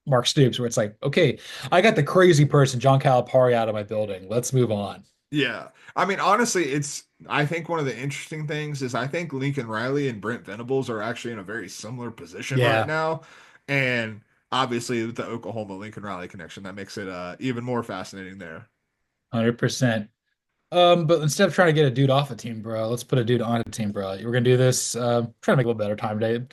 Mark Stoops, where it's like, okay, I got the crazy person, John Calipari, out of my building. Let's move on. Yeah. I mean, honestly, I think one of the interesting things is I think Lincoln Riley and Brent Venables are actually in a very similar position right Yeah, now. And obviously, with the Oklahoma Lincoln Riley connection, that makes it even more fascinating there. 100%. But instead of trying to get a dude off a team, bro, let's put a dude on a team, bro. We're gonna do this. Try to make a little better time today.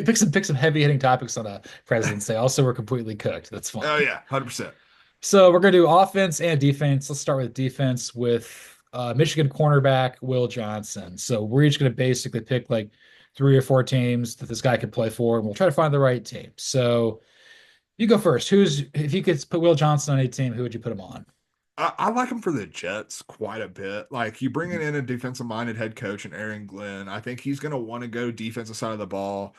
Pick some heavy hitting topics on a President's Day. Also, we're completely cooked. That's fine. Oh, yeah, 100%. So we're gonna do offense and defense. Let's start with defense with Michigan cornerback Will Johnson. So we're each gonna basically pick like 3 or 4 teams that this guy could play for, and we'll try to find the right team. So you go first. If you could put Will Johnson on a team, who would you put him on? I like him for the Jets quite a bit. Like you bringing in a defensive minded head coach and Aaron Glenn, I think he's going to want to go defensive side of the ball.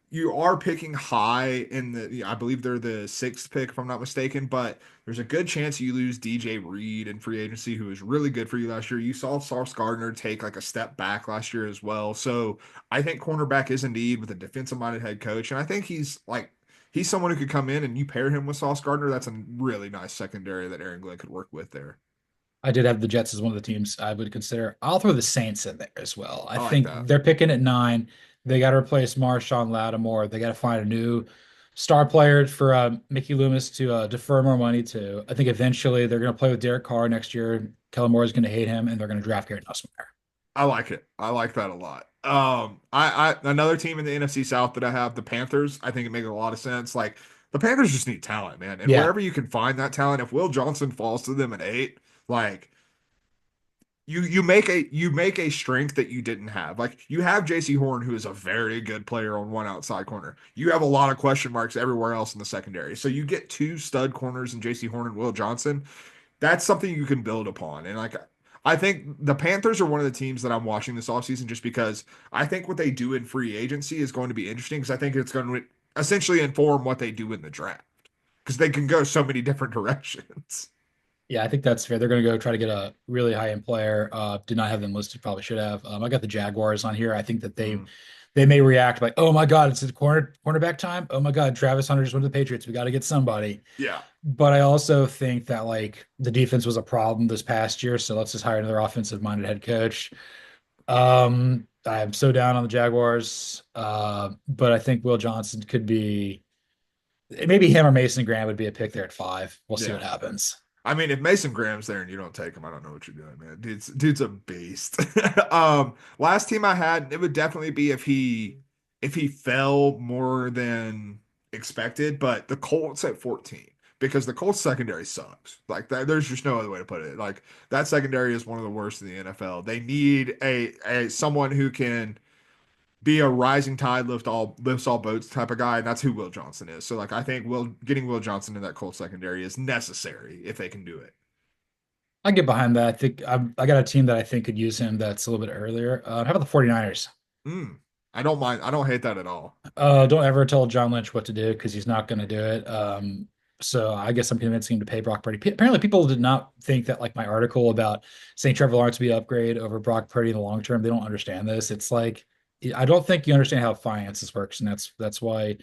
You are picking high in I believe they're the sixth pick, if I'm not mistaken, but there's a good chance you lose DJ Reed in free agency, who was really good for you last year. You saw Sauce Gardner take like a step back last year as well. So I think cornerback is a need with a defensive minded head coach. And I think he's someone who could come in and you pair him with Sauce Gardner. That's a really nice secondary that Aaron Glenn could work with there. I did have the Jets as one of the teams I would consider. I'll throw the Saints in there as well. I I like think that. they're picking at 9. They got to replace Marshawn Lattimore. They got to find a new star player for Mickey Loomis to defer more money to. I think eventually they're going to play with Derek Carr next year. Kellen Moore is going to hate him, and they're going to draft Garrett Nussmeier. I like it. I like that a lot. I another team in the NFC South that I have, the Panthers. I think it makes a lot of sense. Like the Panthers just need talent, man, and Yeah, wherever you can find that talent, if Will Johnson falls to them at 8, like you make a strength that you didn't have. Like you have J.C. Horn, who is a very good player on one outside corner. You have a lot of question marks everywhere else in the secondary. So you get 2 stud corners in J.C. Horn and Will Johnson. That's something you can build upon. And like I think the Panthers are one of the teams that I'm watching this offseason just because I think what they do in free agency is going to be interesting because I think it's going to essentially inform what they do in the draft because they can go so many different directions. yeah, I think that's fair. They're going to go try to get a really high end player. Did not have them listed. Probably should have. I got the Jaguars on here. I think that they Mm, they may react like, oh my God, it's cornerback time. Oh my God, Travis Hunter just went to the Patriots. We got to get somebody. yeah. But I also think that like the defense was a problem this past year, so let's just hire another offensive minded head coach. I'm so down on the Jaguars. But I think Will Johnson could be maybe him or Mason Graham would be a pick there at 5. We'll see Yeah. what happens. I mean, if Mason Graham's there and you don't take him, I don't know what you're doing, man. Dude's a beast. Last team I had, it would definitely be if he fell more than expected, but the Colts at 14 because the Colts secondary sucks. Like that, there's just no other way to put it. Like that secondary is one of the worst in the NFL. They need a someone who can be a rising tide lifts all boats type of guy, and that's who Will Johnson is. So like I think getting Will Johnson in that Colts secondary is necessary if they can do it. I get behind that. I think I got a team that I think could use him that's a little bit earlier. How about the 49ers? Mm, I don't mind. I don't hate that at all. Don't ever tell John Lynch what to do because he's not going to do it. So I guess I'm convincing him to pay Brock Purdy. Apparently, people did not think that like my article about saying Trevor Lawrence would be an upgrade over Brock Purdy in the long term. They don't understand this. It's like I don't think you understand how finances works, and that's why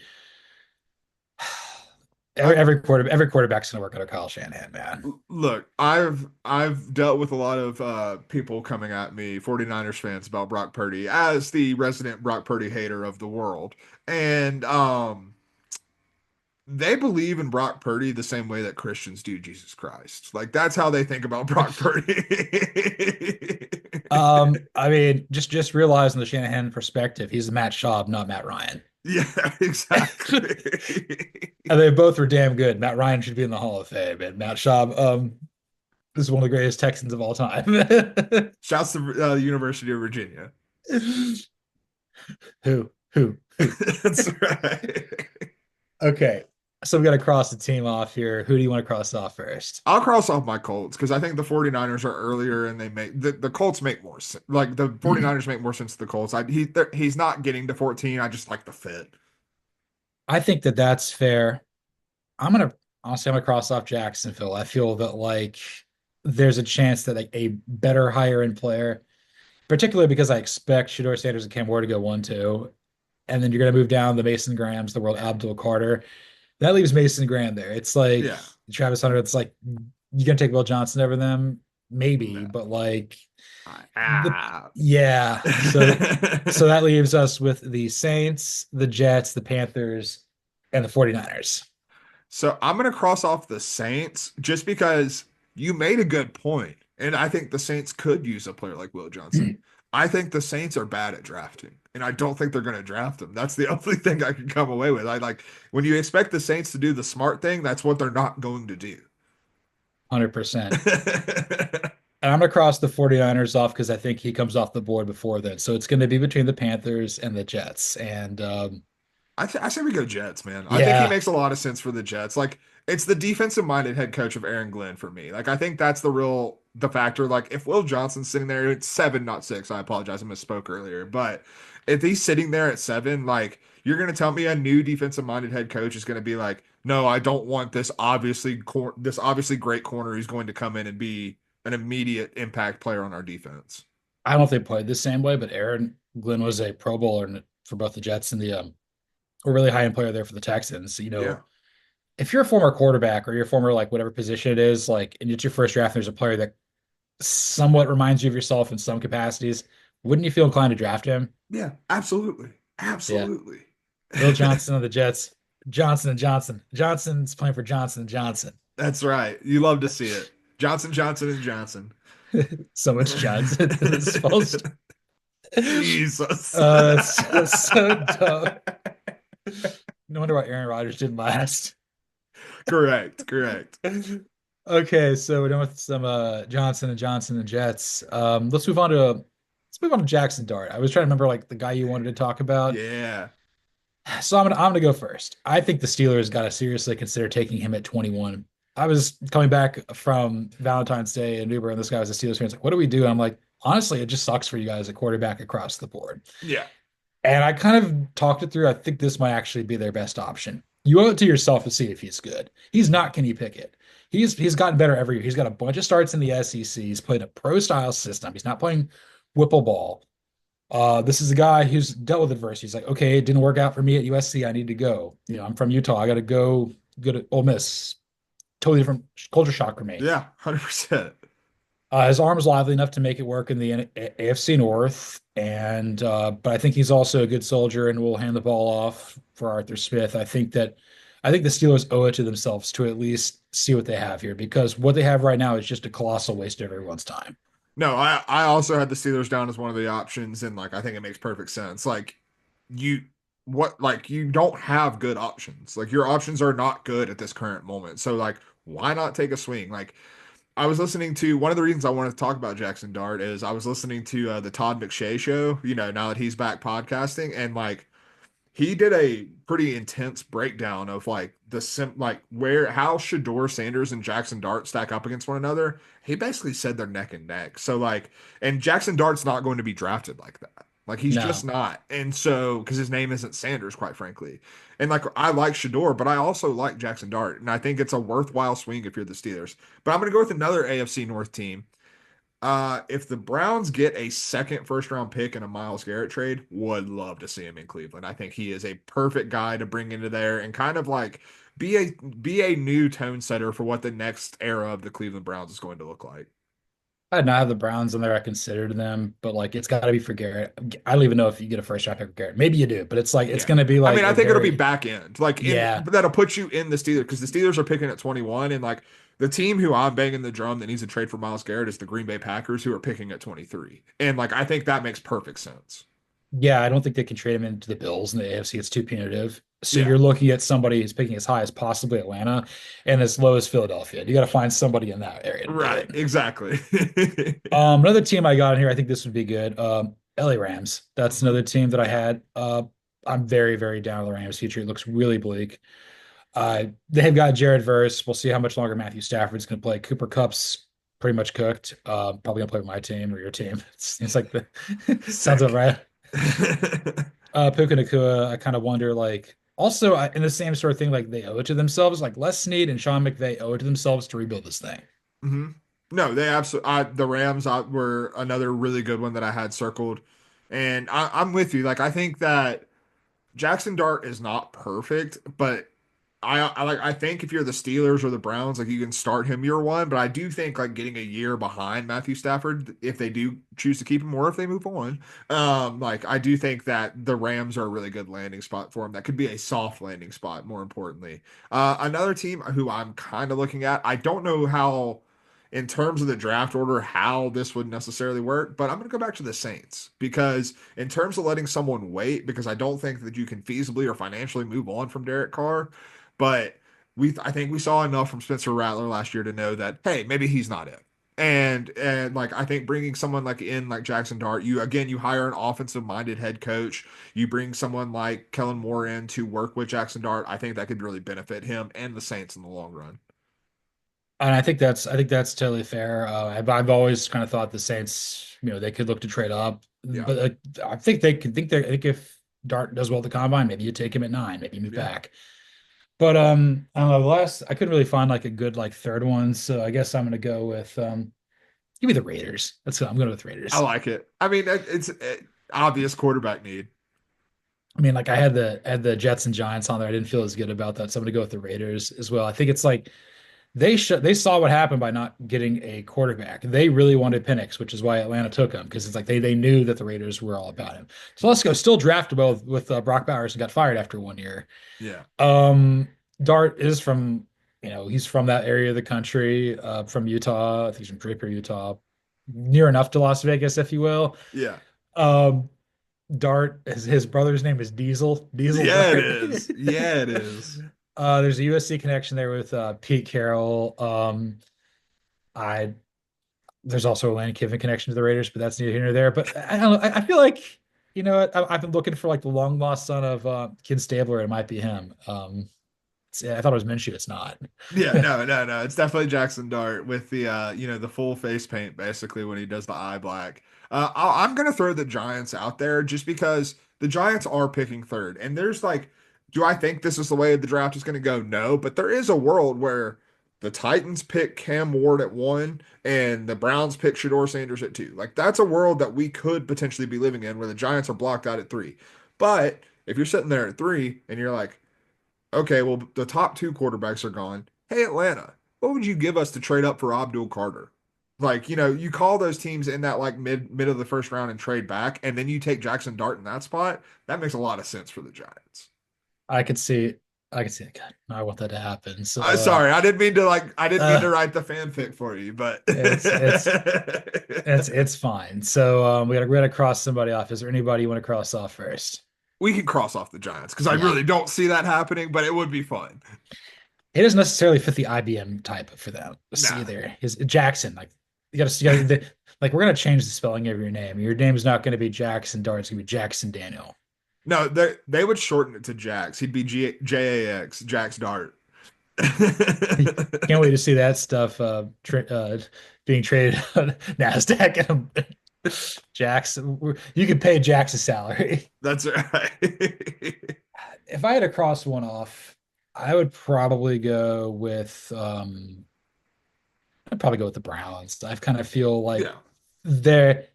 I every quarterback's going to work under Kyle Shanahan, man. look, I've dealt with a lot of people coming at me, 49ers fans, about Brock Purdy as the resident Brock Purdy hater of the world. And they believe in Brock Purdy the same way that Christians do Jesus Christ. Like that's how they think about Brock Purdy. I mean, just realizing the Shanahan perspective, he's Matt Schaub, not Matt Ryan. Yeah, exactly. And they both were damn good. Matt Ryan should be in the Hall of Fame, and Matt Schaub, this is one of the greatest Texans of all time. Shouts to the University of Virginia. Who? That's right. Okay, so we got to cross the team off here. Who do you want to cross off first? I'll cross off my Colts because I think the 49ers are earlier and they make the Colts make more sense. Like the 49ers make more sense to the Colts. He's not getting to 14. I just like the fit. I think that that's fair. I'm gonna honestly, I'm gonna cross off Jacksonville. I feel that like there's a chance that like a better higher end player, particularly because I expect Shador Sanders and Cam Ward to go 1-2, and then you're gonna move down the Mason Grahams, the world Abdul Carter. That leaves Mason Graham there. It's like Yeah. Travis Hunter. It's like you gonna take Will Johnson over them, maybe, No. but like the Ah. yeah. So that leaves us with the Saints, the Jets, the Panthers, and the 49ers. So I'm going to cross off the Saints just because you made a good point, and I think the Saints could use a player like Will Johnson. I think the Saints are bad at drafting, and I don't think they're going to draft him. That's the only thing I can come away with. I like when you expect the Saints to do the smart thing, that's what they're not going to do. 100%. And I'm going to cross the 49ers off because I think he comes off the board before then. So it's going to be between the Panthers and the Jets. And I say we go Jets, man. I think he yeah, makes a lot of sense for the Jets. Like it's the defensive minded head coach of Aaron Glenn for me. Like I think that's the factor. Like if Will Johnson's sitting there, it's 7, not 6. I apologize, I misspoke earlier. But if he's sitting there at 7, like you're gonna tell me a new defensive minded head coach is gonna be like, no, I don't want this obviously great corner who's going to come in and be an immediate impact player on our defense. I don't know if they played the same way, but Aaron Glenn was a Pro Bowler for both the Jets and the a really high end player there for the Texans. Yeah. If you're a former quarterback or you're a former like whatever position it is, like and it's your first draft, and there's a player that somewhat reminds you of yourself in some capacities, wouldn't you feel inclined to draft him? Yeah, absolutely. Yeah. Absolutely. Will Johnson of the Jets. Johnson and Johnson. Johnson's playing for Johnson and Johnson. That's right. You love to see it. Johnson, Johnson, and Johnson. So much Johnson. It's supposed Jesus. it's so dumb. No wonder why Aaron Rodgers didn't last. Correct. Correct. Okay, so we're done with some Johnson and Johnson and Jets. Let's move on to Jackson Dart. I was trying to remember like the guy you wanted to talk about. Yeah. So I'm gonna go first. I think the Steelers got to seriously consider taking him at 21. I was coming back from Valentine's Day in Uber, and this guy was a Steelers fan. He's like, "What do we do?" And I'm like, honestly, it just sucks for you guys at quarterback across the board. Yeah. And I kind of talked it through. I think this might actually be their best option. You owe it to yourself to see if he's good. He's not Kenny Pickett. He's gotten better every year. He's got a bunch of starts in the SEC. He's played a pro style system. He's not playing whipple ball. This is a guy who's dealt with adversity. He's like, okay, it didn't work out for me at USC. I need to go. I'm from Utah. I got to go to Ole Miss. Totally different culture shock for me. Yeah. 100%. His arm's lively enough to make it work in the AFC North, and but I think he's also a good soldier and will hand the ball off for Arthur Smith. I think the Steelers owe it to themselves to at least see what they have here because what they have right now is just a colossal waste of everyone's time. No, I also had the Steelers down as one of the options, and like I think it makes perfect sense. Like you you don't have good options. Like your options are not good at this current moment. So like why not take a swing? Like I was listening to one of the reasons I wanted to talk about Jackson Dart is I was listening to the Todd McShay show, now that he's back podcasting, and like he did a pretty intense breakdown of like where how Shador Sanders and Jackson Dart stack up against one another. He basically said they're neck and neck. So like, and Jackson Dart's not going to be drafted like that. Like he's just No. not. And so because his name isn't Sanders, quite frankly. And like I like Shador, but I also like Jackson Dart, and I think it's a worthwhile swing if you're the Steelers. But I'm going to go with another AFC North team. If the Browns get a second first round pick in a Myles Garrett trade, would love to see him in Cleveland. I think he is a perfect guy to bring into there and kind of like be a new tone setter for what the next era of the Cleveland Browns is going to look like. I did not have the Browns on there. I considered them, but like it's got to be for Garrett. I don't even know if you get a first round pick for Garrett. Maybe you do, but it's like it's Yeah. going to be I mean, like I a think it'll be very back end. Like in yeah. that'll put you in the Steelers because the Steelers are picking at 21 and like the team who I'm banging the drum that needs to trade for Myles Garrett is the Green Bay Packers who are picking at 23. And like I think that makes perfect sense. Yeah, I don't think they can trade him into the Bills in the AFC. It's too punitive. So Yeah. you're looking at somebody who's picking as high as possibly Atlanta and as low as Philadelphia. You got to find somebody in that area to do Right, it. exactly. Another team I got in here, I think this would be good. LA Rams. That's Mhm. another team that I Yeah. had. I'm very, very down on the Rams future. It looks really bleak. They've got Jared Verse. We'll see how much longer Matthew Stafford's going to play. Cooper Cup's pretty much cooked. Probably gonna play with my team or your team. It's like the sounds about Sick. right. Puka Nakua, I kind of wonder, like, also in the same sort of thing, like they owe it to themselves. Like Les Snead and Sean McVay owe it to themselves to rebuild this thing. hmm No, they absolutely. The Rams were another really good one that I had circled, and I'm with you. Like I think that Jackson Dart is not perfect, but I think if you're the Steelers or the Browns, like you can start him year one. But I do think like getting a year behind Matthew Stafford, if they do choose to keep him or if they move on, like I do think that the Rams are a really good landing spot for him. That could be a soft landing spot, more importantly. Another team who I'm kind of looking at, I don't know how in terms of the draft order how this would necessarily work, but I'm going to go back to the Saints because in terms of letting someone wait, because I don't think that you can feasibly or financially move on from Derek Carr, but I think we saw enough from Spencer Rattler last year to know that hey, maybe he's not it. And like I think bringing someone like in like Jackson Dart, you hire an offensive minded head coach, you bring someone like Kellen Moore in to work with Jackson Dart. I think that could really benefit him and the Saints in the long run. And I think that's totally fair. I've always kind of thought the Saints, they could look to trade up, Yeah, but I think they could think they I think if Dart does well at the combine, maybe you take him at 9, maybe you move yeah. back. But I don't know, the last I couldn't really find like a good like third one, so I guess I'm gonna go with give me the Raiders. That's what I'm going with I Raiders. like it. I mean, it's obvious quarterback need. I mean, like I had the Jets and Giants on there. I didn't feel as good about that, so I'm gonna go with the Raiders as well. I think it's like they saw what happened by not getting a quarterback. They really wanted Penix, which is why Atlanta took him because it's like they knew that the Raiders were all about him. So let's go. Still draftable with Brock Bowers and got fired after 1 year. Yeah, Um, Dart is from he's from that area of the country, from Utah. I think he's from Draper, Utah, near enough to Las Vegas, if you will. yeah, Um, Dart, his brother's name is Diesel. Diesel yeah. It Dart. is. Yeah, it is. There's a USC connection there with Pete Carroll. I There's also a Lane Kiffin connection to the Raiders, but that's neither here nor there. But I don't know. I feel like I've been looking for like the long lost son of Ken Stabler. It might be him. I thought it was Minshew. It's not. Yeah, no, no, no. It's definitely Jackson Dart with the the full face paint basically when he does the eye black. I'm gonna throw the Giants out there just because the Giants are picking third, and there's like, do I think this is the way the draft is gonna go? No, but there is a world where the Titans pick Cam Ward at 1 and the Browns pick Shador Sanders at 2. Like that's a world that we could potentially be living in where the Giants are blocked out at 3. But if you're sitting there at 3 and you're like, okay, well, the top two quarterbacks are gone. Hey, Atlanta, what would you give us to trade up for Abdul Carter? Like, you call those teams in that like mid of the first round and trade back, and then you take Jackson Dart in that spot. That makes a lot of sense for the Giants. I could see, I could see it. God, I want that to happen. So, Sorry, I didn't mean to uh, write the fanfic for you, but it's it's fine. So, we gotta cross somebody off. Is there anybody you want to cross off first? we can cross off the Giants because I Yeah, really don't see that happening, but it would be fun. he doesn't necessarily fit the IBM type for them. See Nah, there, his Jackson. Like like we're gonna change the spelling of your name. Your name's not gonna be Jackson Dart. It's gonna be Jackson Daniel. no, they would shorten it to Jax. He'd be Jax, Jax Dart. Can't wait to see that stuff being traded on Nasdaq and Jackson. You could pay Jack's salary. That's right. If I had to cross one off, I would probably go with I'd probably go with the Browns. I kind of feel like Yeah, they're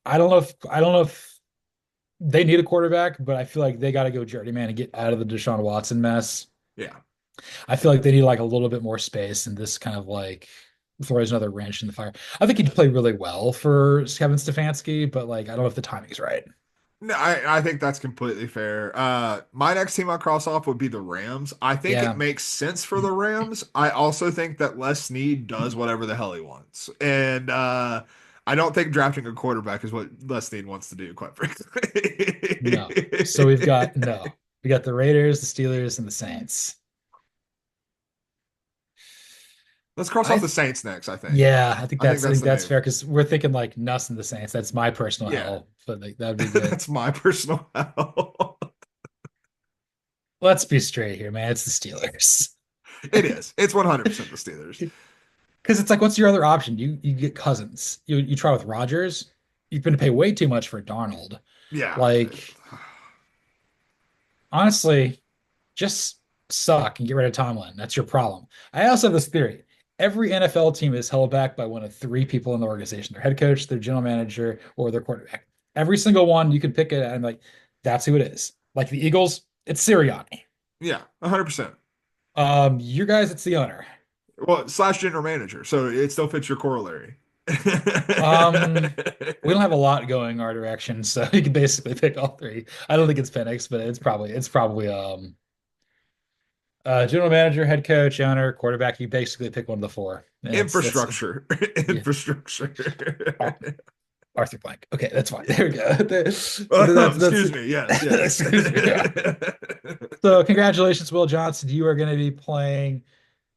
I don't know if they need a quarterback, but I feel like they got to go journeyman and get out of the Deshaun Watson mess. yeah. I feel like they need like a little bit more space, and this kind of like throws another wrench in the fire. I think he'd play really well for Kevin Stefanski, but like I don't know if the timing's right. No, I think that's completely fair. My next team I'll cross off would be the Rams. I think it Yeah. makes sense for the Rams. I also think that Les Snead does whatever the hell he wants. And I don't think drafting a quarterback is what Les Snead wants to do, quite No. frankly. So we've got no. We got the Raiders, the Steelers, and the Saints. Let's cross I off the th Saints next, I think. Yeah, I think I think that's I that's think the that's move. fair because we're thinking like Nuss and the Saints. That's my personal Yeah. hell, but like that'd be good. That's my personal hell. Let's be straight here, man. It's the Steelers. It is. It's 100% the Steelers. Because it's like, what's your other option? You get Cousins. You try with Rodgers. You've been to pay way too much for Darnold. Yeah. Like, honestly, just suck and get rid of Tomlin. That's your problem. I also have this theory. Every NFL team is held back by one of three people in the organization: their head coach, their general manager, or their quarterback. Every single one you can pick it and like that's who it is. Like the Eagles, it's Sirianni. Yeah, 100%. You guys, it's the owner. Well, slash general manager, so it still fits your corollary. Um, we don't have a lot going our direction, so you can basically pick all three. I don't think it's Penix, but it's probably general manager, head coach, owner, quarterback. You basically pick one of the four. And that's Infrastructure. yeah. Infrastructure. Ar- Arthur Blank. Okay, that's fine. There we go. That's Excuse me. Yes, yes. excuse me. Yeah. So congratulations, Will Johnson. You are going to be playing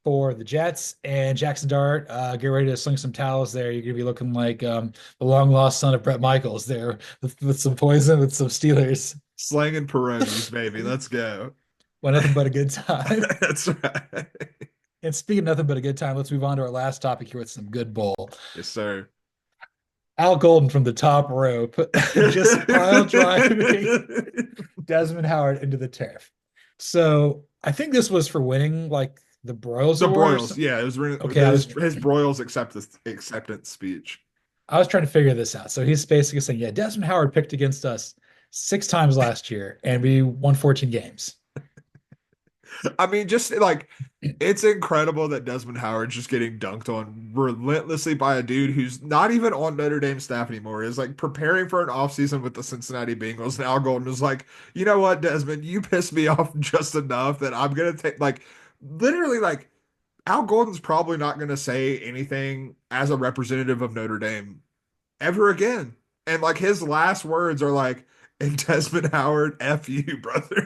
for the Jets and Jackson Dart. Get ready to sling some towels there. You're gonna be looking like the long lost son of Brett Michaels there with some poison with some Steelers. Slanging pierogies, baby. Let's go. Well, nothing but a good time. That's right. And speaking of nothing but a good time, let's move on to our last topic here with some good bowl. Yes, sir. Al Golden from the top rope, just pile driving Desmond Howard into the turf. So I think this was for winning like the Broyles The Awards. Broyles. Yeah, it was Okay, his Broyles acceptance speech. I was trying to figure this out. So he's basically saying, yeah, Desmond Howard picked against us 6 times last year, and we won 14 games. I mean, just like it's incredible that Desmond Howard's just getting dunked on relentlessly by a dude who's not even on Notre Dame staff anymore. Is like preparing for an offseason with the Cincinnati Bengals. And Al Golden is like, you know what, Desmond, you pissed me off just enough that I'm gonna take like literally like Al Golden's probably not gonna say anything as a representative of Notre Dame ever again. And like his last words are like, and Desmond Howard, F you, brother.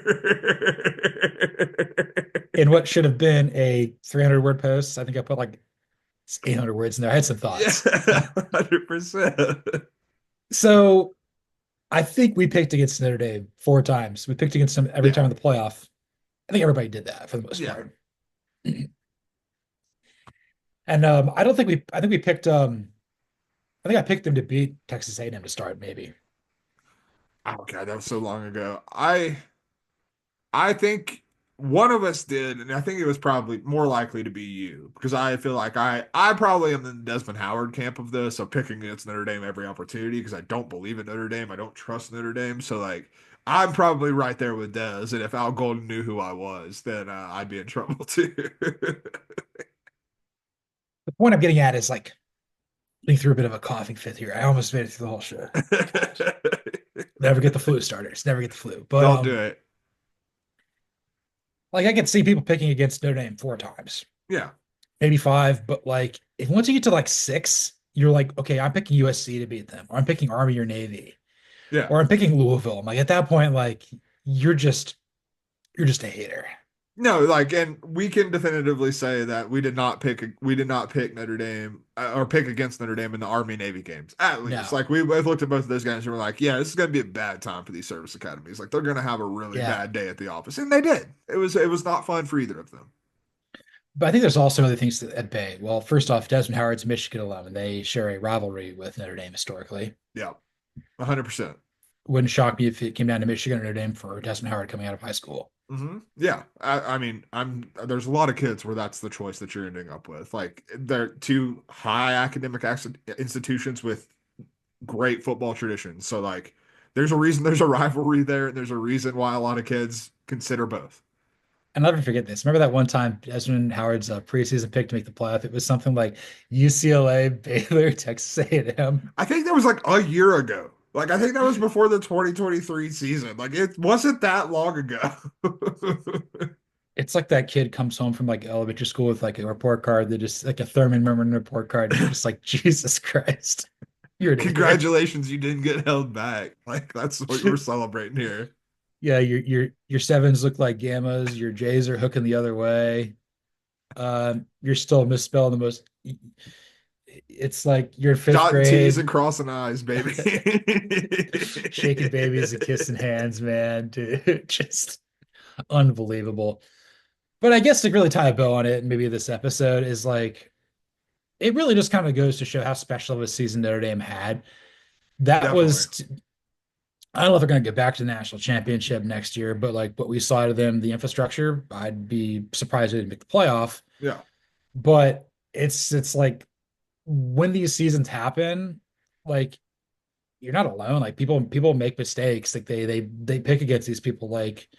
In what should have been a 300-word post, I think I put like 800 words in there. I had some Yeah, thoughts. 100%. So I think we picked against Notre Dame 4 times. We picked against them every Yeah, time in the playoff. I think everybody did that for the most yeah. part. And I don't think I think we picked I think I picked them to beat Texas A&M to start, maybe. Oh God, that was so long ago. I think one of us did, and I think it was probably more likely to be you because I feel like I probably am in the Desmond Howard camp of this, so picking against Notre Dame every opportunity because I don't believe in Notre Dame, I don't trust Notre Dame, so like I'm probably right there with Des, and if Al Golden knew who I was, then I'd be in trouble too. The point I'm getting at is like Getting through a bit of a coughing fit here. I almost made it through the whole show. Never get the flu starters. Never get the flu. But Don't do it. like I could see people picking against Notre Dame 4 times, Yeah. maybe five. But like if once you get to like six, you're like, okay, I'm picking USC to beat them, or I'm picking Army or Navy, Yeah. or I'm picking Louisville. I'm like at that point, like you're just you're just a hater. No, like, and we can definitively say that we did not pick Notre Dame or pick against Notre Dame in the Army Navy games. At least, No. like, we both looked at both of those games and we're like, yeah, this is going to be a bad time for these service academies. Like, they're going to have a really Yeah. bad day at the office, and they did. It was not fun for either of them. But I think there's also other things at bay. Well, first off, Desmond Howard's Michigan alum, and they share a rivalry with Notre Dame historically. Yeah, 100%. Wouldn't shock me if it came down to Michigan or Notre Dame for Desmond Howard coming out of high school. Yeah, I mean, there's a lot of kids where that's the choice that you're ending up with. Like, they're two high academic institutions with great football traditions. So like there's a reason there's a rivalry there, and there's a reason why a lot of kids consider both. And I'll never forget this. Remember that one time Desmond Howard's preseason pick to make the playoff? It was something like UCLA, Baylor, Texas A&M. I think that was like a year ago. Like I think that was before the 2023 season. Like it wasn't that long ago. It's like that kid comes home from like elementary school with like a report card that just like a Thurman Merman report card. And you're just like, Jesus Christ, you're an idiot. Congratulations, you didn't get held back. Like that's what we're celebrating here. Yeah, your sevens look like gammas. Your J's are hooking the other way. You're still misspelling the most. It's like you're in fifth Dotting T's and grade, crossing I's, baby. shaking babies and kissing hands, man. Dude, just unbelievable. But I guess to really tie a bow on it, and maybe this episode is like it really just kind of goes to show how special of a season Notre Dame had. That Definitely. was, I don't know if they're going to get back to the national championship next year, but like what we saw out of them, the infrastructure, I'd be surprised they didn't make the playoff. Yeah. But it's like when these seasons happen, like you're not alone. Like people make mistakes. Like they pick against these people. Like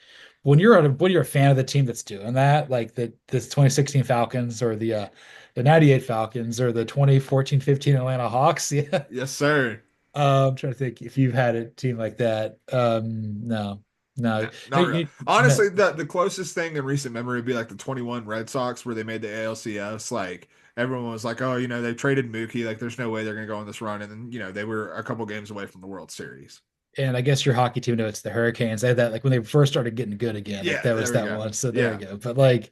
when you're a fan of the team that's doing that, like the 2016 Falcons or the 98 Falcons or the 2014-15 Atlanta Hawks. Yeah. Yes, sir. I'm trying to think if you've had a team like that. No, no, No, no, not really. no. Honestly, the closest thing in recent memory would be like the 21 Red Sox where they made the ALCS. Like everyone was like, oh, they traded Mookie. Like there's no way they're gonna go on this run. And then, they were a couple games away from the World Series. And I guess your hockey team knows it's the Hurricanes. They had that like when they first started getting good again. Like Yeah, that there was we that go. one. So there Yeah. we go. But like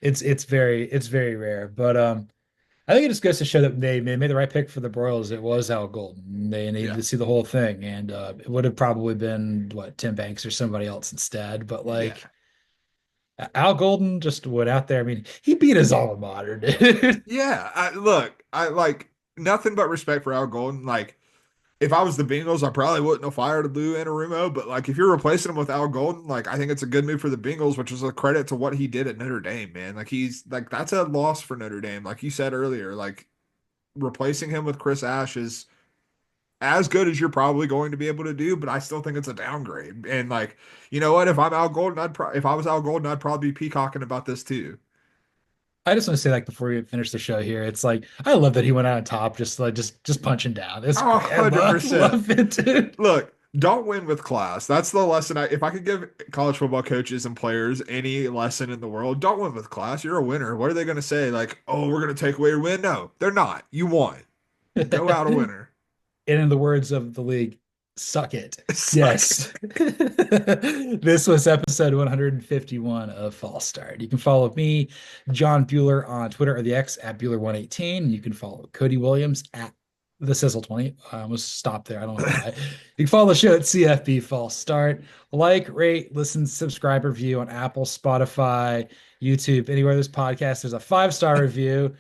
it's very rare. But I think it just goes to show that they made the right pick for the Broyles. It was Al Golden. They needed Yeah. to see the whole thing, and it would have probably been what Tim Banks or somebody else instead. But Yeah. like Al Golden just went out there. I mean, he beat his alma mater, dude. Yeah. I like nothing but respect for Al Golden. Like if I was the Bengals, I probably wouldn't have fired Lou Anarumo, but like if you're replacing him with Al Golden, like I think it's a good move for the Bengals, which is a credit to what he did at Notre Dame, man. Like he's like that's a loss for Notre Dame. Like you said earlier, like replacing him with Chris Ash is as good as you're probably going to be able to do, but I still think it's a downgrade. And like, you know what? If I was Al Golden, I'd probably be peacocking about this too. I just want to say, like, before we finish the show here, it's like I love that he went out on top, just like just punching down. It's Oh, great. I love 100%. love it, dude. Look, don't win with class. That's the lesson. If I could give college football coaches and players any lesson in the world, don't win with class. You're a winner. What are they going to say? Like, oh, we're going to take away your win? No, they're not. You won. Go out a winner. And in the words of the league, suck it. Suck Yes. This was episode 151 of False Start. You can follow me, John Buhler, on Twitter or the X at Buhler118. You can follow Cody Williams at the Sizzle 20. I almost stopped there. I don't know why. You can follow the show at CFP False Start. Like, rate, listen, subscribe, review on Apple, Spotify, YouTube, anywhere there's podcasts. There's a 5-star review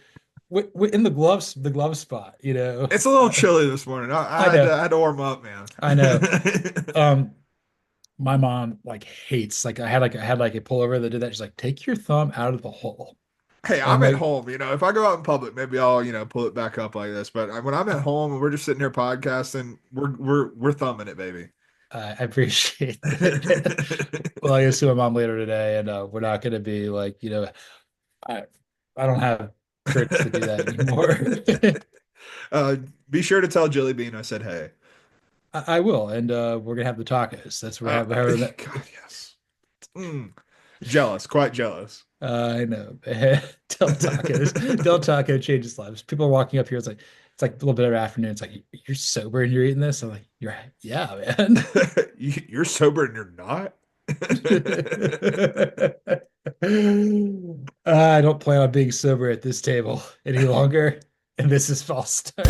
in the glove spot, you know. It's a little chilly this morning. I know, I had to warm up, man. I know. Um, my mom like hates like I had like a pullover that did that. She's like, take your thumb out of the hole. Hey, And I'm I'm at like, home. If I go out in public, maybe I'll, pull it back up like this. But when I'm at home and we're just sitting here podcasting, we're thumbing it, baby. I appreciate that. Well, I guess to my mom later today, and we're not gonna be like, I I don't have tricks to do that anymore. Uh, be sure to tell Jelly Bean I said hey. I will, and we're gonna have the tacos. That's what we're having. God, yes. Mm. Jealous, quite jealous. I know, man. Del Tacos. Del Taco changes lives. People are walking up here. It's like a little bit of afternoon. It's like you're sober and you're eating this. I'm like, yeah, man. You're sober and you're not? I don't plan on being sober at this table any longer, and this is false start.